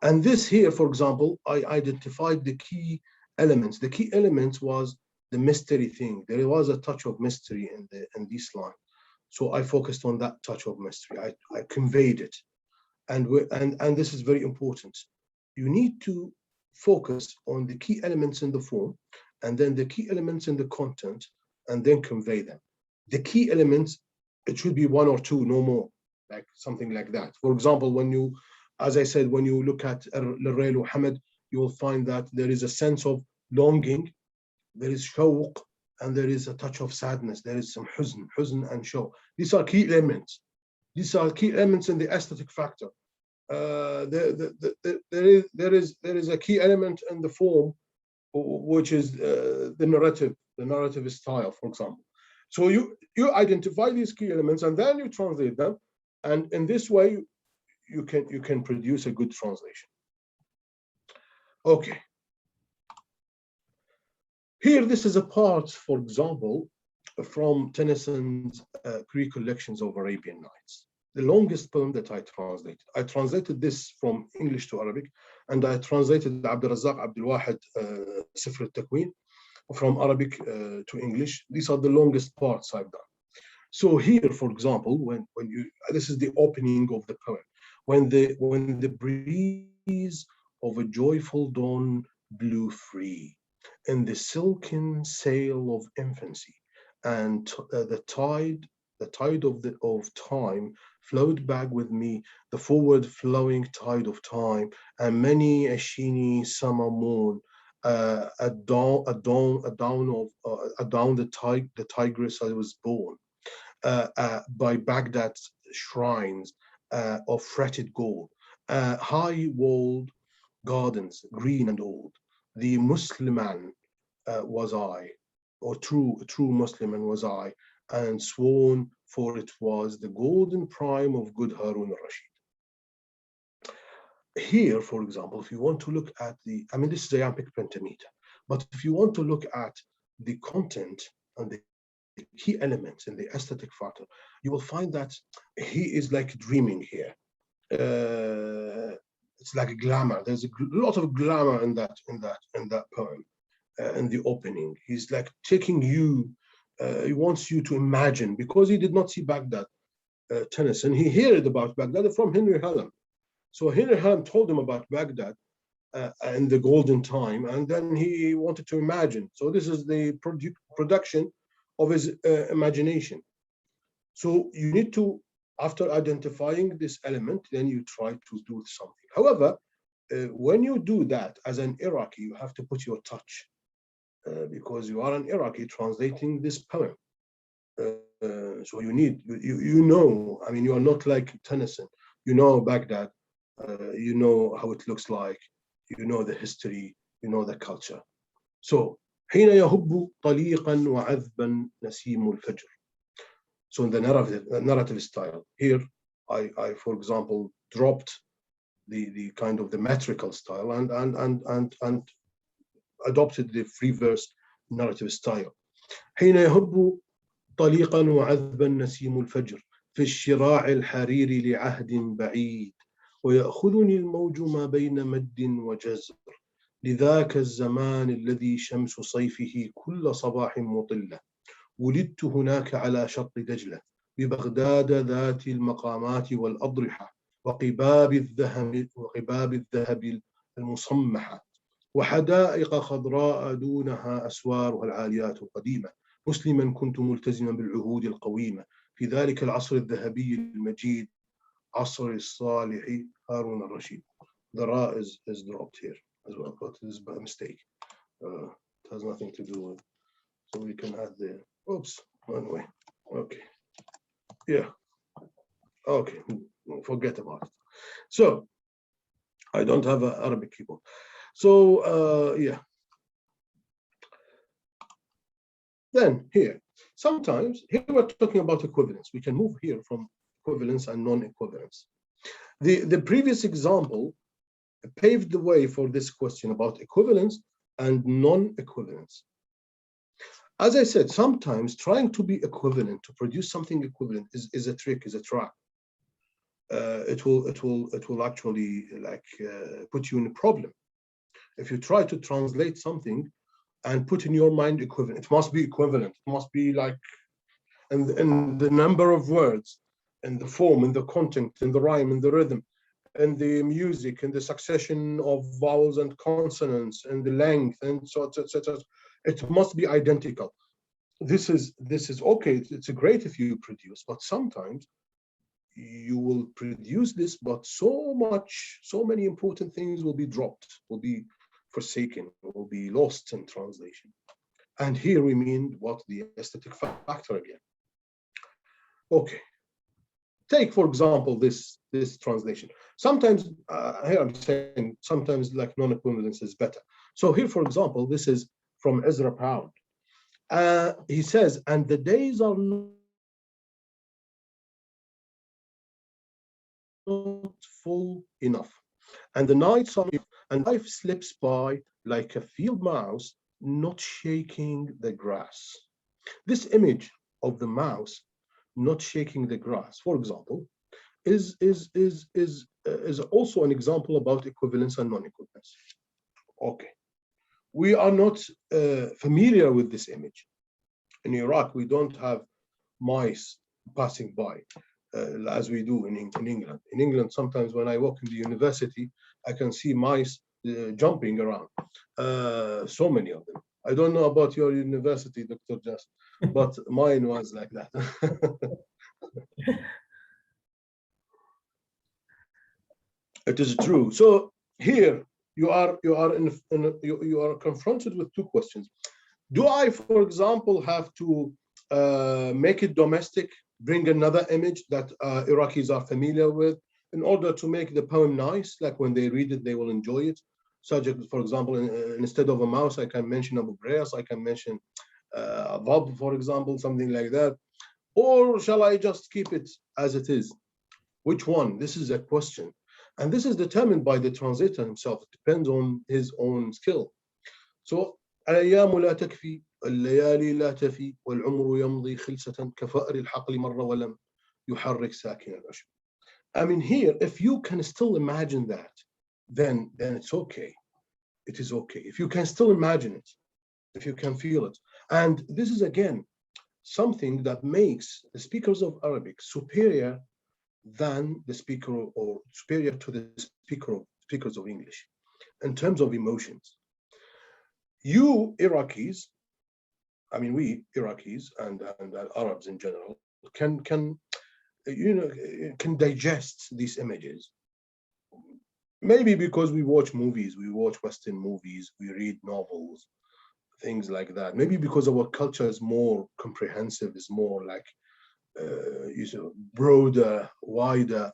And this here, for example, I identified the key elements. The key elements was the mystery thing. There was a touch of mystery in this line. So I focused on that touch of mystery. I conveyed it. And this is very important. You need to focus on the key elements in the form, and then the key elements in the content, and then convey them. The key elements, it should be one or two, no more, like something like that. For example, when you, as I said, when you look at Lirayl Muhammad, you will find that there is a sense of longing, there is shawq, and there is a touch of sadness. There is some huzn and shaw. These are key elements. These are key elements in the aesthetic factor. There is a key element in the form, which is the narrative style, for example. So you identify these key elements and then you translate them, and in this way you can produce a good translation. Okay. Here, this is a part, for example, from Tennyson's Greek collections of Arabian Nights, the longest poem that I translated. I translated this from English to Arabic, and I translated Abdul-Razzaq Abdul-Wahid Sifr al-Takwin from Arabic to English. These are the longest parts I've done. So here, for example, when you, this is the opening of the poem, when the breeze of a joyful dawn blew free, in the silken sail of infancy, and the tide of time flowed back with me, the forward flowing tide of time, and many a sheeny summer morn, down the Tigris I was born, by Baghdad's shrines of fretted gold, high walled gardens, green and old, the Musliman was I, or true Musliman was I, and sworn, for it was the golden prime of good Harun al-Rashid. Here, for example, if you want to look at the, I mean, this is a iambic pentameter, but if you want to look at the content and the key elements in the aesthetic factor, you will find that he is like dreaming here. It's like a glamour. There's a lot of glamour in that poem, in the opening. He's like taking you. He wants you to imagine, because he did not see Baghdad, Tennyson. He heard about Baghdad from Henry Hallam. So Henry Hallam told him about Baghdad and the golden time, and then he wanted to imagine. So this is the production of his imagination. So you need to, after identifying this element, then you try to do something. However, when you do that as an Iraqi, you have to put your touch, because you are an Iraqi translating this poem. So you need, you know, I mean, you are not like Tennyson. You know Baghdad, you know how it looks like, you know the history, you know the culture. So حين يهب طليقا وعذبا نسيم الفجر. So in the narrative style, here I for example dropped the kind of the metrical style and adopted the free verse narrative style. حين يهب طليقا وعذبا نسيم الفجر في الشراع الحرير لعهد بعيد ويأخذني الموج ما بين مد وجزر لذاك الزمان الذي شمس صيفه كل صباح مطلة ولدت هناك على شط دجلة ببغداد ذات المقامات والأضرحة وقباب الذهب المصمحة وحدائق خضراء دونها أسوارها العاليات القديمة مسلما كنت ملتزما بالعهود القويمة في ذلك العصر الذهبي المجيد عصر الصالح هارون الرشيد. The ra is dropped here as well, but it is by mistake. It has nothing to do with, so we can add the, oops, anyway, okay, yeah, okay, forget about it. So I don't have an Arabic keyboard. So yeah. Then here, sometimes here we're talking about equivalence. We can move here from equivalence and non-equivalence. The previous example paved the way for this question about equivalence and non-equivalence. As I said, sometimes trying to be equivalent, to produce something equivalent is a trick, is a trap. It will actually like put you in a problem. If you try to translate something and put in your mind equivalent, it must be equivalent. It must be like in the number of words, in the form, in the content, in the rhyme, in the rhythm, and the music, and the succession of vowels and consonants, and the length, and so etc. It must be identical. This is okay. It's great if you produce, but sometimes you will produce this, but so many important things will be dropped, will be forsaken, will be lost in translation. And here we mean what the aesthetic factor again. Okay. Take, for example, this translation. Sometimes, here I'm saying, sometimes like non-equivalence is better. So here, for example, this is from Ezra Pound. He says, and the days are not full enough, and the nights are, and life slips by like a field mouse not shaking the grass. This image of the mouse not shaking the grass, for example, is also an example about equivalence and non-equivalence. Okay, we are not familiar with this image. In Iraq, we don't have mice passing by as we do in England. In England, sometimes when I walk in the university, I can see mice jumping around. So many of them. I don't know about your university, Dr. Jas, but mine was like that. It is true. So here you are confronted with two questions. Do I, for example, have to make it domestic, bring another image that Iraqis are familiar with in order to make the poem nice, like when they read it, they will enjoy it? subject. For example, instead of a mouse, I can mention a brace, I can mention a verb, for example, something like that. Or shall I just keep it as it is? Which one? This is a question. And this is determined by the translator himself. It depends on his own skill. So, الأيام لا تكفي، الليالي لا تفي، والعمر يمضي خلسة كفأر الحقل مر ولم يحرك ساكن العشب. I mean, here, if you can still imagine that, then it's okay. It is okay. If you can still imagine it, if you can feel it. And this is, again, something that makes the speakers of Arabic superior than the speaker, or superior to the speakers of English in terms of emotions. You Iraqis, I mean, we Iraqis and Arabs in general can digest these images. Maybe because we watch movies, we watch Western movies, we read novels, things like that. Maybe because our culture is more comprehensive, is more like broader, wider.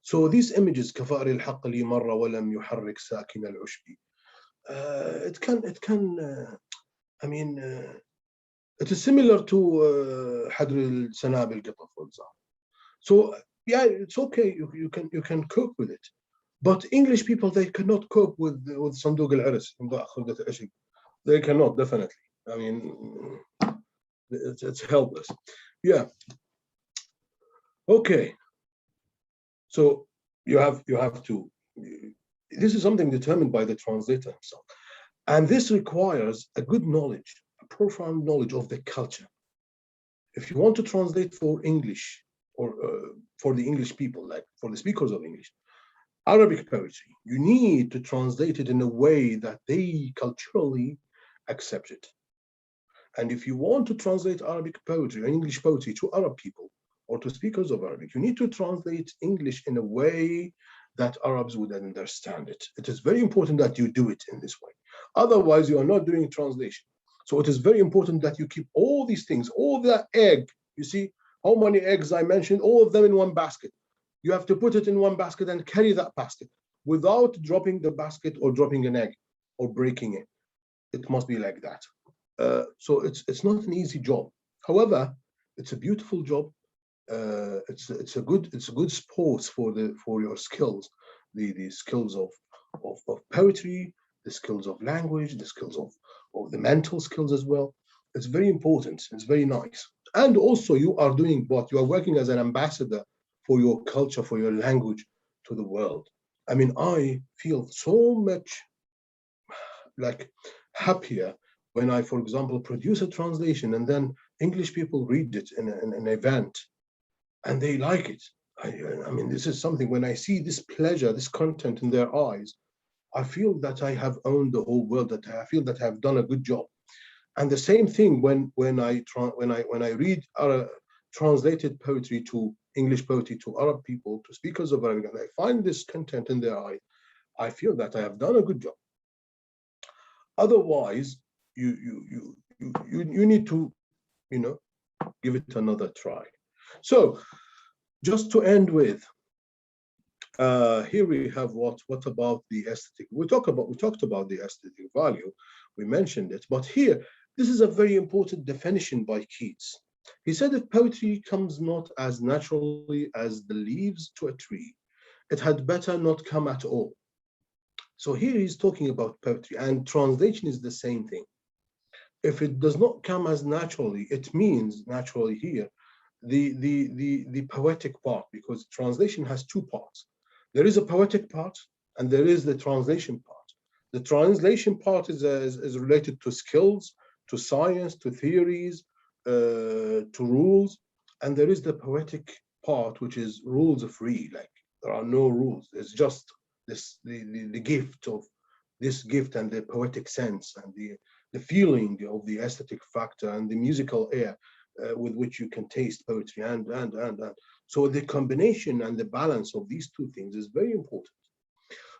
So these images, كفأر الحقل مر ولم يحرك ساكن العشب. It can. I mean, it is similar to حدر السنابل القطة, for example. So yeah, it's okay. You can cope with it. But English people, they cannot cope with صندوق العرس. They cannot, definitely. I mean, it's helpless. Yeah. Okay. So you have to. This is something determined by the translator himself, and this requires a good knowledge, a profound knowledge of the culture. If you want to translate for English, or for the English people, like for the speakers of English, Arabic poetry, you need to translate it in a way that they culturally accept it. And if you want to translate Arabic poetry or English poetry to Arab people or to speakers of Arabic, you need to translate English in a way that Arabs would understand it. It is very important that you do it in this way. Otherwise, you are not doing translation. So it is very important that you keep all these things, all that egg. You see how many eggs I mentioned, all of them in one basket. You have to put it in one basket and carry that basket without dropping the basket or dropping an egg or breaking it. It must be like that. So it's not an easy job. However, it's a beautiful job. It's a good sport for your skills, the skills of poetry, the skills of language, the skills of the mental skills as well. It's very important. It's very nice. And also, you are doing what? You are working as an ambassador for your culture, for your language to the world. I mean, I feel so much like happier when I, for example, produce a translation and then English people read it in an event and they like it. I mean, this is something, when I see this pleasure, this content in their eyes, I feel that I have owned the whole world, that I feel that I have done a good job. And the same thing when I read translated poetry to English poetry to Arab people, to speakers of Arabic, and I find this content in their eyes, I feel that I have done a good job. Otherwise, you need to, give it another try. So, just to end with, here we have what about the aesthetic? We talked about the aesthetic value. We mentioned it, but here, this is a very important definition by Keats. He said, if poetry comes not as naturally as the leaves to a tree, it had better not come at all. So here he's talking about poetry, and translation is the same thing. If it does not come as naturally, it means naturally here, the poetic part, because translation has two parts. There is a poetic part and there is the translation part. The translation part is related to skills, to science, to theories, to rules, and there is the poetic part, which is rules free. Like, there are no rules. It's just the gift of this gift and the poetic sense and the feeling of the aesthetic factor and the musical air with which you can taste poetry and. So the combination and the balance of these two things is very important.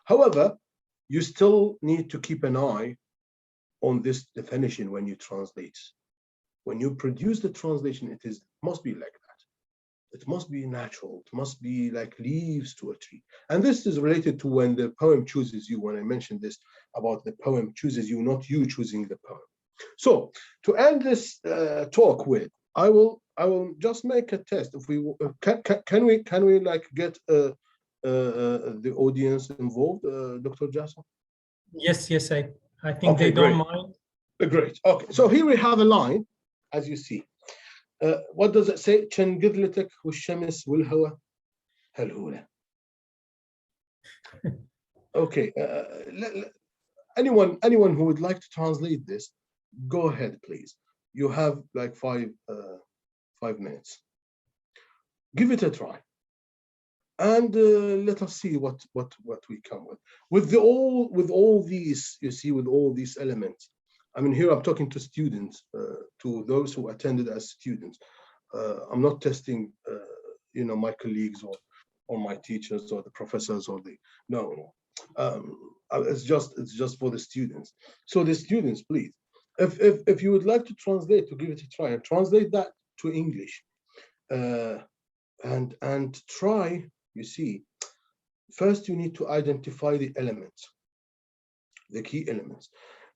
However, you still need to keep an eye on this definition when you translate. When you produce the translation, must be like that. it must be natural. It must be like leaves to a tree. And this is related to when the poem chooses you, when I mentioned this about the poem chooses you, not you choosing the poem. So to end this talk with, I will just make a test. If we can we like get the audience involved, Dr. Jasser? Yes, I think okay, they don't great. mind. Great. Okay, so here we have a line, as you see. What does it say? كان قذلتك والشمس والهواء هالهولة. Okay. Anyone who would like to translate this, go ahead, please. You have like 5 minutes. Give it a try, and let us see what we come with all these. You see, with all these elements. I mean, here I'm talking to students, to those who attended as students. I'm not testing, my colleagues or my teachers or the professors or the no. It's just for the students. So the students, please, if you would like to translate, to give it a try and translate that to English, and try. You see, first you need to identify the elements, the key elements.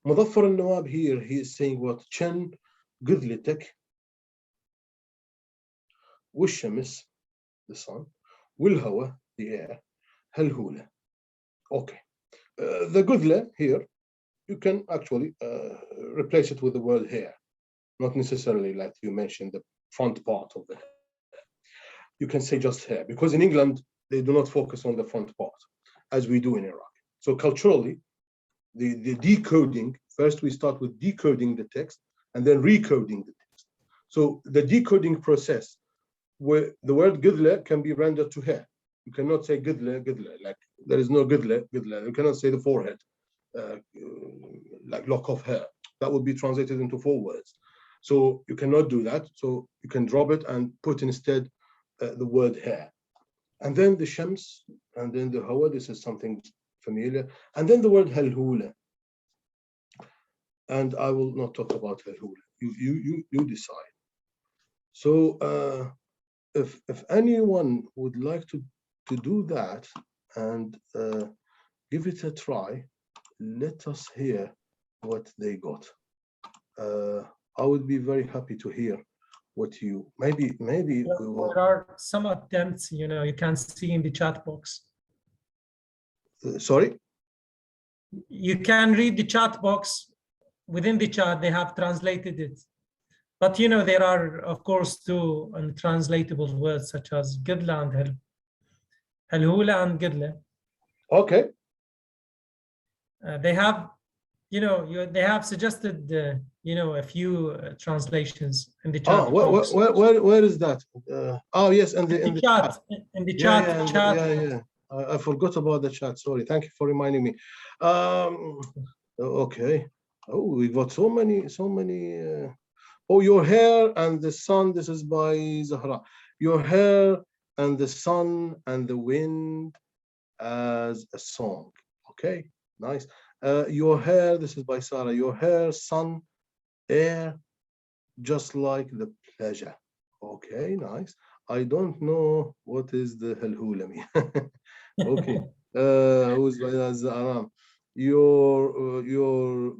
مظفر النواب here, he is saying what? كان قذلتك والشمس, the sun, والهواء, the air, هالهولة. Okay. The قذلة here, you can actually replace it with the word hair, not necessarily like you mentioned the front part of the hair. You can say just hair, because in England they do not focus on the front part as we do in Iraq. So culturally, the decoding, first we start with decoding the text and then recoding the text. So the decoding process, where the word قذلة can be rendered to hair. You cannot say قذلة, like there is no قذلة. You cannot say the forehead, like lock of hair. That would be translated into 4 words. So you cannot do that. So you can drop it and put instead the word hair. And then the shams, and then the hawa, this is something familiar. And then the word halhula. And I will not talk about halhula. You decide. So if anyone would like to do that and give it a try, let us hear what they got. I would be very happy to hear what you maybe we will. There are some attempts, you can see in the chat box. Sorry? You can read the chat box. Within the chat, they have translated it. But there are, of course, 2 untranslatable words such as qidla and halhula and qidla. Okay. They have, they have suggested, a few translations in the chat box. Where is that? Oh yes, in the chat. In the chat. Yeah. I forgot about the chat. Sorry. Thank you for reminding me. Okay. Oh, we got so many. Oh, your hair and the sun. This is by Zahra. Your hair and the sun and the wind as a song. Okay, nice. Your hair. This is by Sarah. Your hair, sun, air, just like the pleasure. Okay, nice. I don't know what is the halhula mean. Okay. Who's Aram? Your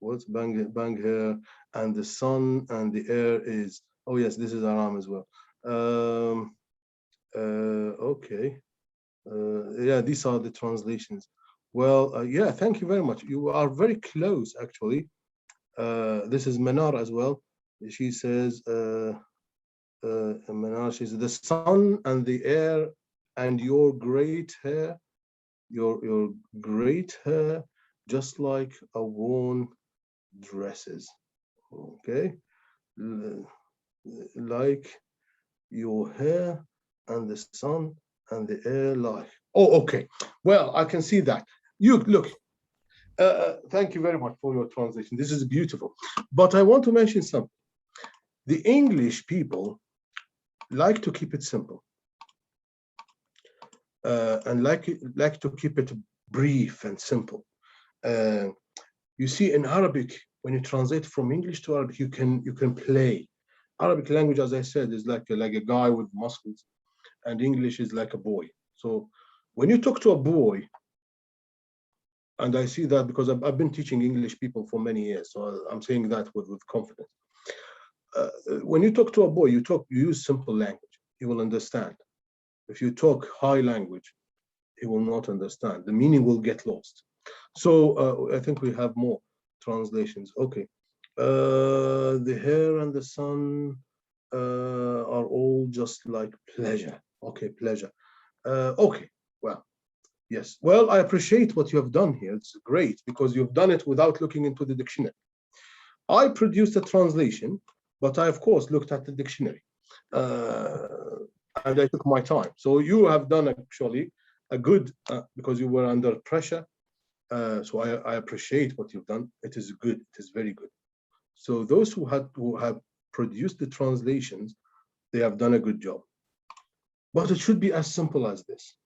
what's bang hair and the sun and the air is, oh yes, this is Aram as well. Okay. Yeah, these are the translations. Well, yeah, thank you very much. You are very close, actually. This is Manar as well. She says, Manar, she says, the sun and the air and your great hair, your great hair, just like a worn dresses. Okay, like your hair and the sun and the air, like. Oh, okay. Well, I can see that. You look. Thank you very much for your translation. This is beautiful. But I want to mention something. The English people like to keep it simple. And like to keep it brief and simple. You see, in Arabic, when you translate from English to Arabic, you can play. Arabic language, as I said, is like a guy with muscles, and English is like a boy. So when you talk to a boy, and I see that because I've been teaching English people for many years, so I'm saying that with confidence. When you talk to a boy, you use simple language, he will understand. If you talk high language, he will not understand. The meaning will get lost. So I think we have more translations. Okay. The hair and the sun are all just like pleasure. Okay, pleasure. Okay, well, yes. Well, I appreciate what you have done here. It's great because you've done it without looking into the dictionary. I produced a translation, but I, of course, looked at the dictionary. And I took my time. So you have done actually a good, because you were under pressure. So I appreciate what you've done. It is good. It is very good. So those who have produced the translations, they have done a good job. But it should be as simple as this.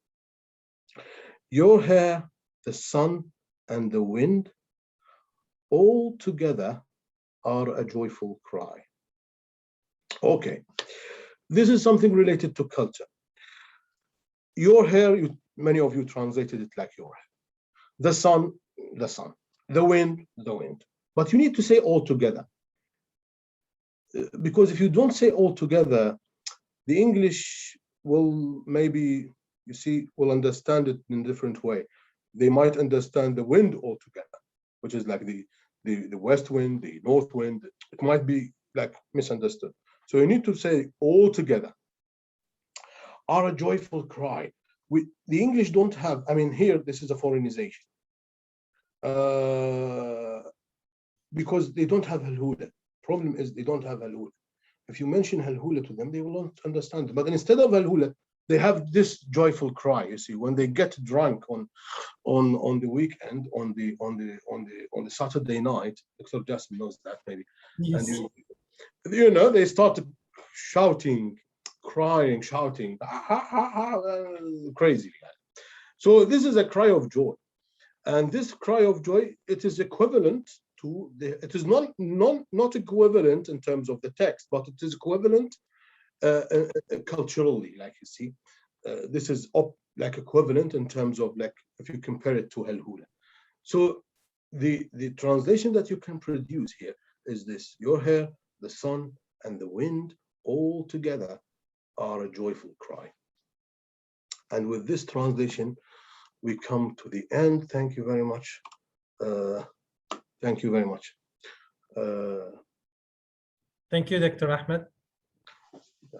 Your hair, the sun, and the wind all together are a joyful cry. Okay. This is something related to culture. Your hair, many of you translated it like your hair. The sun, the sun. The wind, the wind. But you need to say all together. Because if you don't say all together, the English will maybe, you see, will understand it in a different way. They might understand the wind altogether, which is like the west wind, the north wind. It might be like misunderstood. So you need to say all together are a joyful cry. The English don't have, I mean, here, this is a foreignization. Because they don't have Halhula. Problem is they don't have Halhula. If you mention Halhula to them, they will not understand. But instead of Halhula, they have this joyful cry. You see, when they get drunk on the weekend, on the Saturday night, Dr. Jasmine knows that maybe. Yes. And you know, they start shouting, crying, shouting, crazy. So this is a cry of joy. And this cry of joy, it is equivalent to it is not equivalent in terms of the text, but it is equivalent culturally, like you see. This is like equivalent in terms of like, if you compare it to Halhula. So the translation that you can produce here is this: your hair, the sun, and the wind all together are a joyful cry. And with this translation, we come to the end. Thank you very much. Thank you very much. Thank you, Dr. Ahmed.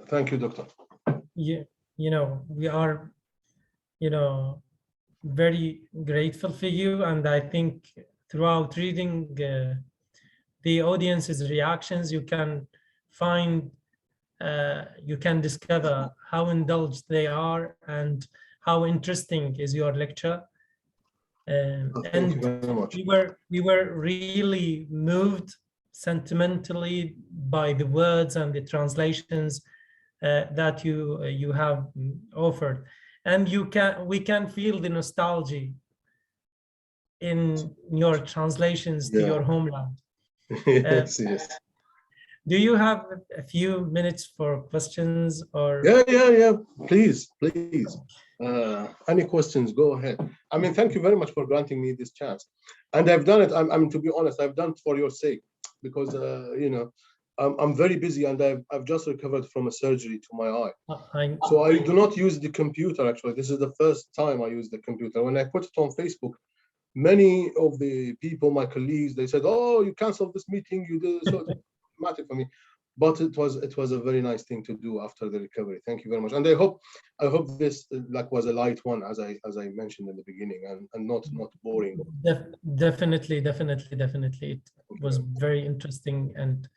Thank you, Doctor. Yeah, you know, we are, you know, very grateful for you. And I think throughout reading the audience's reactions, you can find, you can discover how indulged they are and how interesting is your lecture. Thank you very much. We were really moved sentimentally by the words and the translations that you have offered, and we can feel the nostalgia in your translations to your homeland. Yes, yes. Do you have a few minutes for questions or? Yeah. Please. Any questions? Go ahead. I mean, thank you very much for granting me this chance. And I've done it. I mean, to be honest, I've done it for your sake, because you know, I'm very busy, and I've just recovered from a surgery to my eye. So I do not use the computer. Actually, this is the first time I use the computer. When I put it on Facebook, many of the people, my colleagues, they said, "Oh, you canceled this meeting. You did so." Dramatic for me, but it was a very nice thing to do after the recovery. Thank you very much, and I hope this like was a light one, as I mentioned in the beginning, and not boring. Definitely. It was very interesting and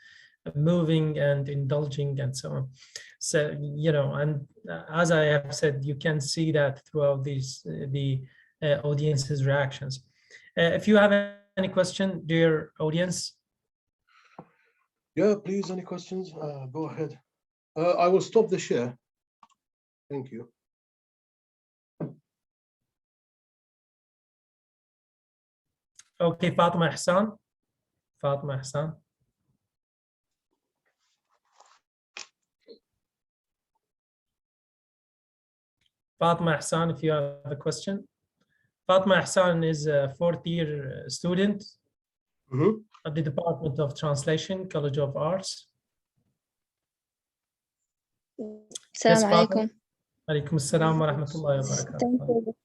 moving and indulging and so on. So, you know, and as I have said, you can see that throughout these the audience's reactions. If you have any question, dear audience. Yeah, please, any questions? Go ahead. I will stop the share. Thank you. Okay, Fatima Hassan. Fatma Ahsan, if you have a question. Fatma Ahsan is a fourth-year student at the Department of Translation, College of Arts. السلام عليكم. عليكم السلام ورحمة الله وبركاته.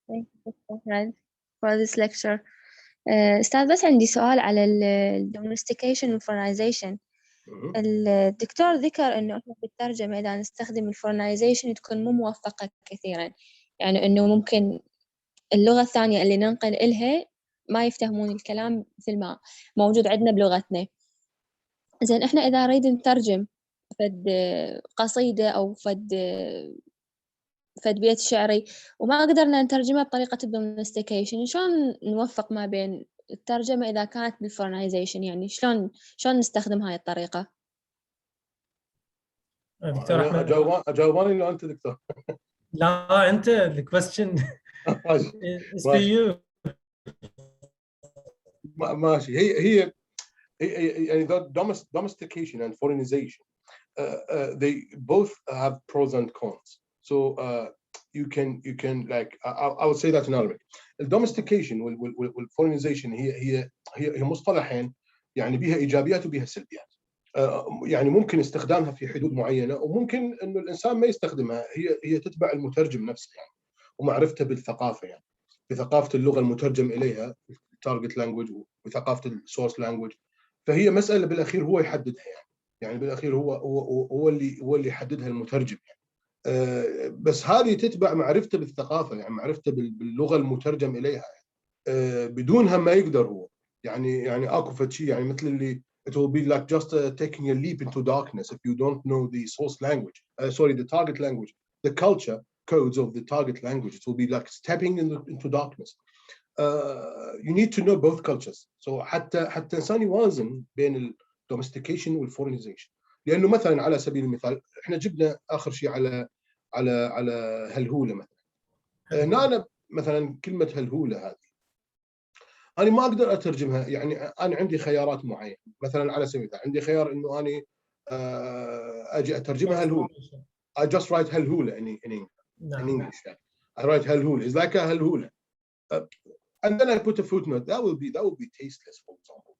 Thank you, Ahmed, for this lecture. أستاذ بس عندي سؤال على ال domestication و foreignization. الدكتور ذكر إنه إحنا في الترجمة إذا نستخدم ال foreignization تكون مو موفقة كثيرا، يعني إنه ممكن اللغة الثانية اللي ننقل إلها ما يفتهمون الكلام مثل ما موجود عندنا بلغتنا. زين إحنا إذا نريد نترجم فد قصيدة أو فد بيت شعري وما قدرنا نترجمها بطريقة الدومستيكيشن، شلون نوفق ما بين الترجمة إذا كانت بالفورنايزيشن؟ يعني شلون نستخدم هاي الطريقة؟ دكتور احمد اجاوباني لو انت دكتور؟ لا انت الكويستشن is to you. ماشي. هي يعني domestication and foreignization they both have pros and cons. So you can like I would say that in Arabic. الdomestication والforeignization هي مصطلحين يعني بها ايجابيات وبها سلبيات. يعني ممكن استخدامها في حدود معينه وممكن انه الانسان ما يستخدمها، هي تتبع المترجم نفسه يعني ومعرفته بالثقافه، يعني بثقافه اللغه المترجم اليها التارجت لانجوج وثقافه السورس لانجوج. فهي مساله بالاخير هو يحددها، يعني بالاخير هو اللي يحددها المترجم يعني. بس هذه تتبع معرفته بالثقافه، يعني معرفته باللغه المترجم اليها يعني. بدونها ما يقدر هو يعني اكو فد شيء يعني مثل اللي it will be like just taking a leap into darkness if you don't know the source language, the target language, the culture codes of the target language. It will be like stepping into darkness. You need to know both cultures. So حتى إنسان يوازن بين ال domestication وال foreignization. لأنه مثلا على سبيل المثال إحنا جبنا آخر شيء على هالهولة مثلا. أنا مثلا كلمة هالهولة هذه أنا ما أقدر أترجمها، يعني أنا عندي خيارات معينة. مثلا على سبيل المثال عندي خيار إنه أنا أجي أترجمها هالهولة. I just write هالهولة in English. I write هالهولة. It's like a هالهولة. And then I put a footnote. That will be tasteless, for example.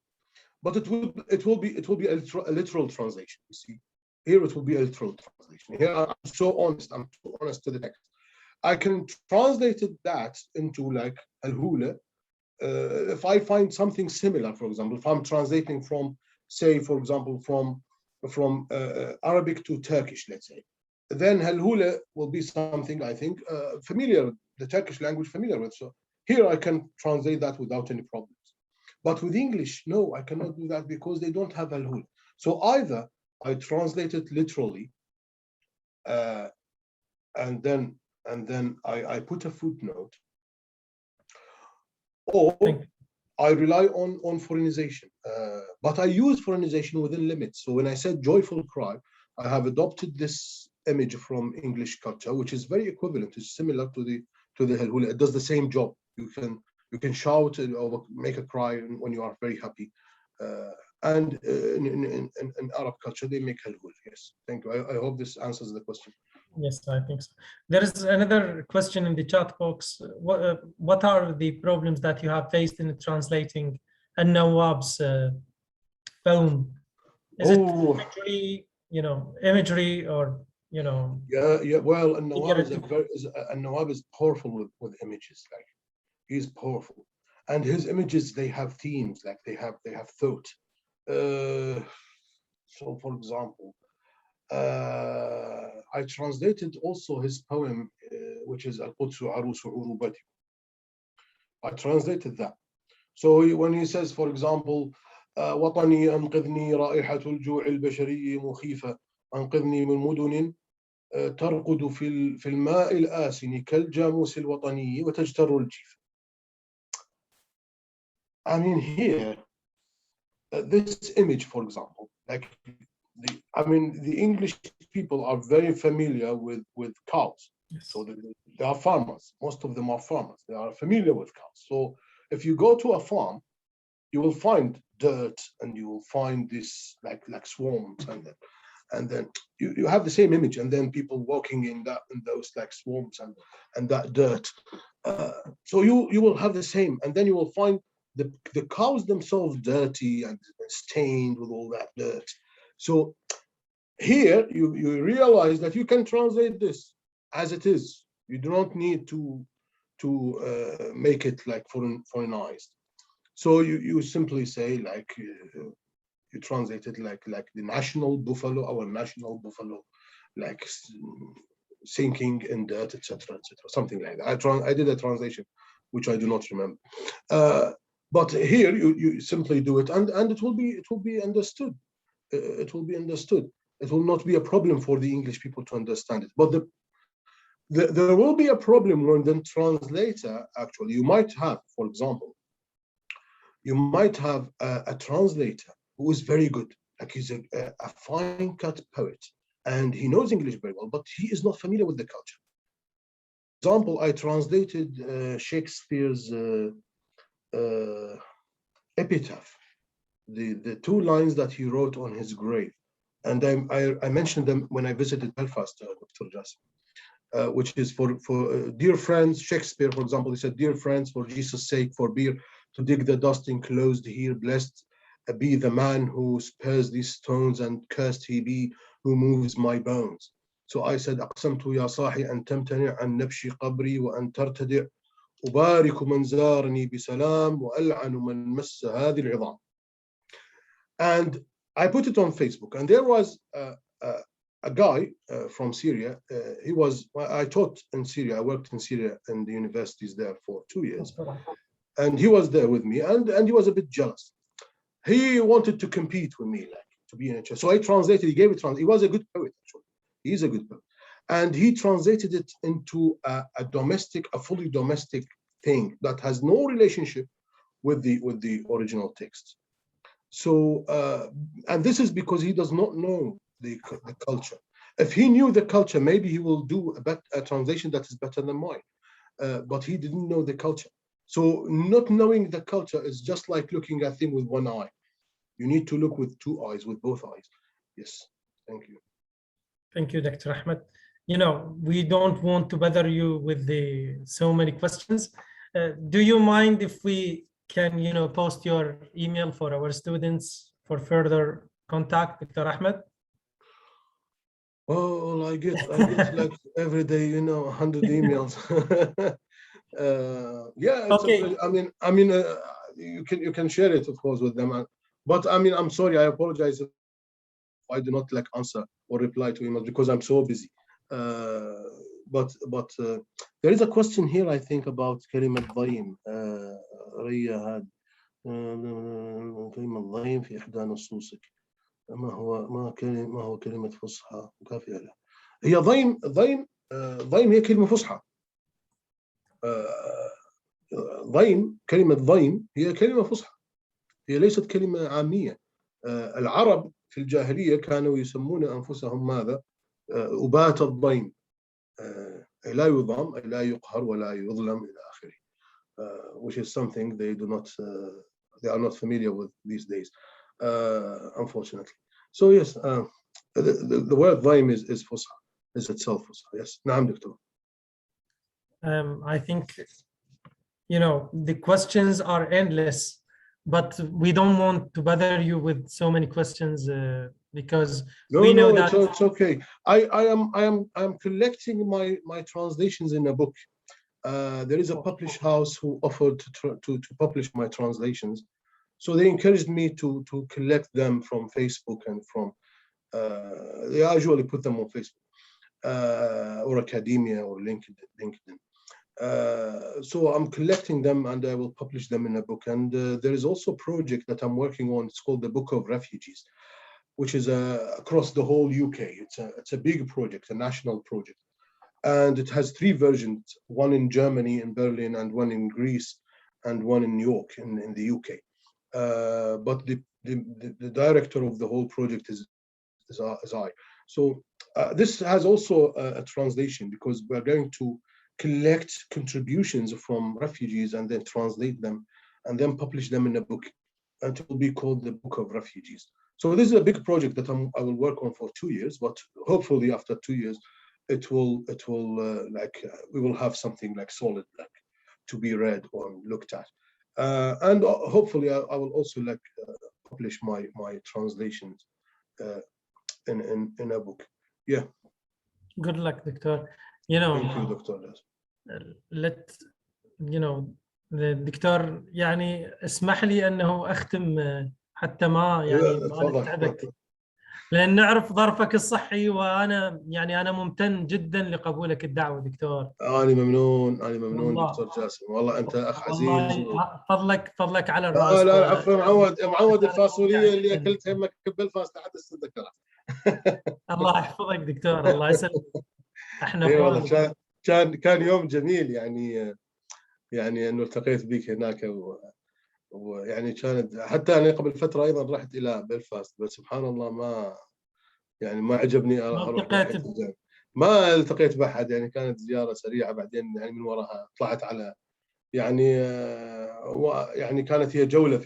But it will be a literal translation. You see, here it will be a literal translation. Here I'm so honest. I'm so honest to the text. I can translate that into like al-hula. If I find something similar, for example, if I'm translating from, say, for example, from Arabic to Turkish, let's say, then al-hula will be something I think familiar, the Turkish language familiar with. So here I can translate that without any problems. But with English, no, I cannot do that because they don't have al-hula. So either I translate it literally, and then I put a footnote, or I rely on foreignization. But I use foreignization within limits. So when I said joyful cry, I have adopted this image from English culture, which is very equivalent. It's similar to the al-hula. It does the same job. You can shout or make a cry when you are very happy. And in Arab culture, they make al-hula. Yes, thank you. I hope this answers the question. Yes, I think so. There is another question in the chat box. What are the problems that you have faced in translating An-Nawwab's poem? Is it imagery or Yeah. Well, An-Nawwab is powerful with images. Like, he's powerful, and his images, they have themes, like they have thought. So for example, I translated also his poem, which is Al-Quds Arusu Urubati. I translated that. So when he says, for example, وطني أنقذني رائحة الجوع البشري مخيفة، أنقذني من مدن ترقد في الماء الآسن كالجاموس الوطني وتجتر الجيف. I mean, here, this image, for example, like the English people are very familiar with cows. Yes. So they are farmers. Most of them are farmers. They are familiar with cows. So if you go to a farm, you will find dirt and you will find this like swarms and that. and then you have the same image, and then people walking in those like swamps and that dirt. So you will have the same, and then you will find the cows themselves dirty and stained with all that dirt. So here you realize that you can translate this as it is. You do not need to make it like foreignized. So you simply say like you translate it like the national buffalo, our national buffalo, like sinking in dirt, etc., something like that. I did a translation, which I do not remember. But here you simply do it, and it will be understood. It will be understood. It will not be a problem for the English people to understand it. But there will be a problem when the translator, actually, you might have, for example, you might have a translator who is very good, like he's a fine cut poet, and he knows English very well, but he is not familiar with the culture. For example, I translated Shakespeare's epitaph, the 2 lines that he wrote on his grave. And I mentioned them when I visited Belfast, Dr. Jassim, which is for dear friends, Shakespeare, for example, he said, dear friends, for Jesus' sake, forbear to dig the dust enclosed here, blessed be the man who spares these stones, and cursed he be who moves my bones. So I said, أقسمت يا صاحي أن تمتنع عن نبش قبري وأن ترتدع أبارك من زارني بسلام وألعن من مس هذه العظام. And I put it on Facebook, and there was a guy from Syria. I taught in Syria. I worked in Syria in the universities there for 2 years, and he was there with me, and he was a bit jealous. He wanted to compete with me, like to be in a church. So I translated. He gave it. He was a good poet, actually. He's a good poet, and he translated it into a fully domestic thing that has no relationship with the original text. So, and this is because he does not know the culture. If he knew the culture, maybe he will do a translation that is better than mine. But he didn't know the culture. So not knowing the culture is just like looking at things with one eye. You need to look with 2 eyes, with both eyes. Yes, thank you. Thank you, Dr. Ahmed. We don't want to bother you with so many questions. Do you mind if we can, post your email for our students for further contact, Dr. Ahmed? Oh, I get like every day, 100 emails. Yeah, it's okay. I mean, you can share it, of course, with them. But I mean, I'm sorry, I apologize if I do not like answer or reply to emails because I'm so busy. But there is a question here, I think, about كلمة ضيم. ريا هاد كلمة ضيم في إحدى نصوصك. ما هو كلمة فصحى مكافئة له. هي ضيم هي كلمة فصحى. كلمة ضيم هي كلمة فصحى. هي ليست كلمة عامية. العرب في الجاهلية كانوا يسمون أنفسهم ماذا؟ أبات الضيم. لا يضام، لا يقهر ولا يظلم إلى آخره. Which is something they are not familiar with these days, unfortunately. So yes, the word ضيم is فصحى, is itself فصحى. Yes. نعم دكتور. I think, the questions are endless, but we don't want to bother you with so many questions because we know that it's okay. I am collecting my translations in a book. There is a publish house who offered to publish my translations, so they encouraged me to collect them from Facebook and from. They usually put them on Facebook or Academia or LinkedIn. So I'm collecting them and I will publish them in a book. And there is also a project that I'm working on. It's called the Book of Refugees, which is across the whole UK. It's a big project, a national project. And it has 3 versions, one in Germany, in Berlin, and one in Greece, and one in New York, in the UK. But the director of the whole project is I. So this has also a translation, because we're going to collect contributions from refugees and then translate them and then publish them in a book. And it will be called the Book of Refugees. So this is a big project that I will work on for 2 years, but hopefully after 2 years, we will have something like solid, like to be read or looked at, and hopefully I will also publish my translations in a book. Yeah. Good luck, Doctor. You know. Thank you, Doctor. الدكتور يعني اسمح لي انه اختم حتى ما نتعبك، لان نعرف ظرفك الصحي، وانا يعني انا ممتن جدا لقبولك الدعوه دكتور. انا ممنون دكتور جاسم، والله انت اخ عزيز. فضلك على الراس. لا عفوا، معود الفاصوليه اللي اكلتها يمك بلفاست لحد الذكرى. الله يحفظك دكتور، الله يسلمك. احنا والله كان يوم جميل، يعني انه التقيت بك هناك، ويعني كانت حتى انا قبل فتره ايضا رحت الى بلفاست، بس سبحان الله ما عجبني اروح ما التقيت باحد، يعني كانت زياره سريعه، بعدين يعني من وراها طلعت على يعني كانت هي جوله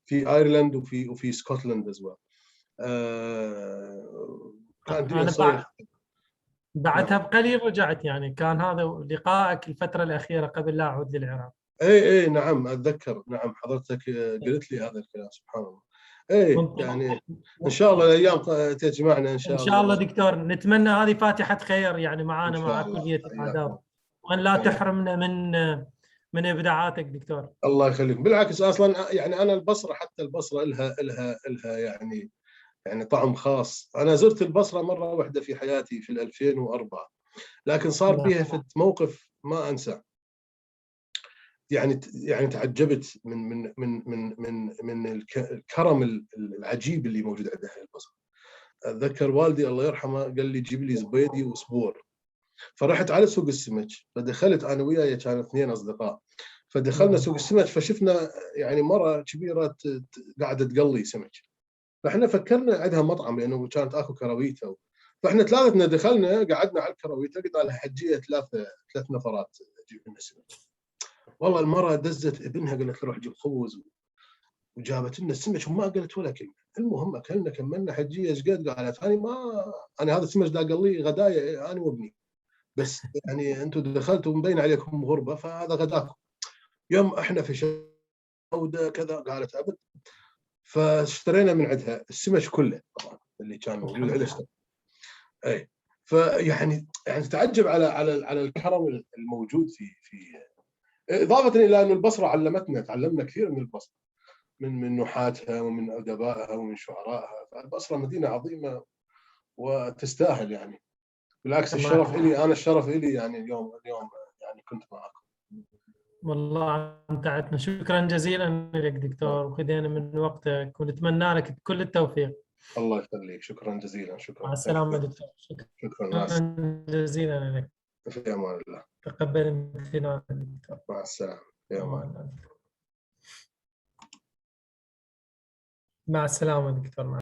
في ايرلند وفي سكوتلاند از ويل. كان بعدها بقليل رجعت، يعني كان هذا لقائك الفتره الاخيره قبل لا اعود للعراق. اي نعم اتذكر، نعم حضرتك قلت لي هذا الكلام، سبحان الله. يعني ان شاء الله الايام تجمعنا ان شاء الله. ان شاء الله دكتور، نتمنى هذه فاتحه خير يعني معنا مع كليه الآداب، وان لا تحرمنا من ابداعاتك دكتور. الله يخليك، بالعكس اصلا يعني انا البصره، حتى البصره لها يعني طعم خاص. انا زرت البصره مره واحده في حياتي في 2004، لكن صار بيها في موقف ما انسى. يعني تعجبت من الكرم العجيب اللي موجود عندها البصره. اتذكر والدي الله يرحمه قال لي جيب لي زبيدي وسبور، فرحت على سوق السمك، فدخلت انا وياي، كان 2 اصدقاء، فدخلنا سوق السمك، فشفنا يعني مره كبيره قاعده تقلي سمك، فاحنا فكرنا عندها مطعم لانه كانت اكو كراويته، فاحنا ثلاثتنا دخلنا قعدنا على الكراويته، قلنا لها حجيه 3 نفرات تجيب لنا سمك. والله المرأة دزت ابنها قالت له روح جيب خبز، وجابت لنا السمك وما قالت ولا كلمة. المهم اكلنا كملنا حجية ايش قد قالت انا هذا السمك دا قلي غدايا انا وابني، بس يعني انتم دخلتوا مبين عليكم غربة، فهذا غداكم. يوم احنا في شودة كذا قالت ابد، فاشترينا من عندها السمك كله طبعا اللي كان موجود عندنا. اي فيعني تتعجب على الكرم الموجود في إضافة إلى أن البصرة تعلمنا كثير من البصرة، من نحاتها ومن أدبائها ومن شعرائها. فالبصرة مدينة عظيمة وتستاهل، يعني بالعكس الشرف إلي، أنا الشرف إلي يعني اليوم يعني كنت معكم. والله أمتعتنا، شكرا جزيلا لك دكتور، وخذينا من وقتك، ونتمنى لك كل التوفيق. الله يخليك، شكرا جزيلا. شكرا. مع السلامة دكتور. شكرا جزيلا لك. في أمان الله. تقبل امتنانك دكتور. مع السلامة. في أمان الله. مع السلامة دكتور.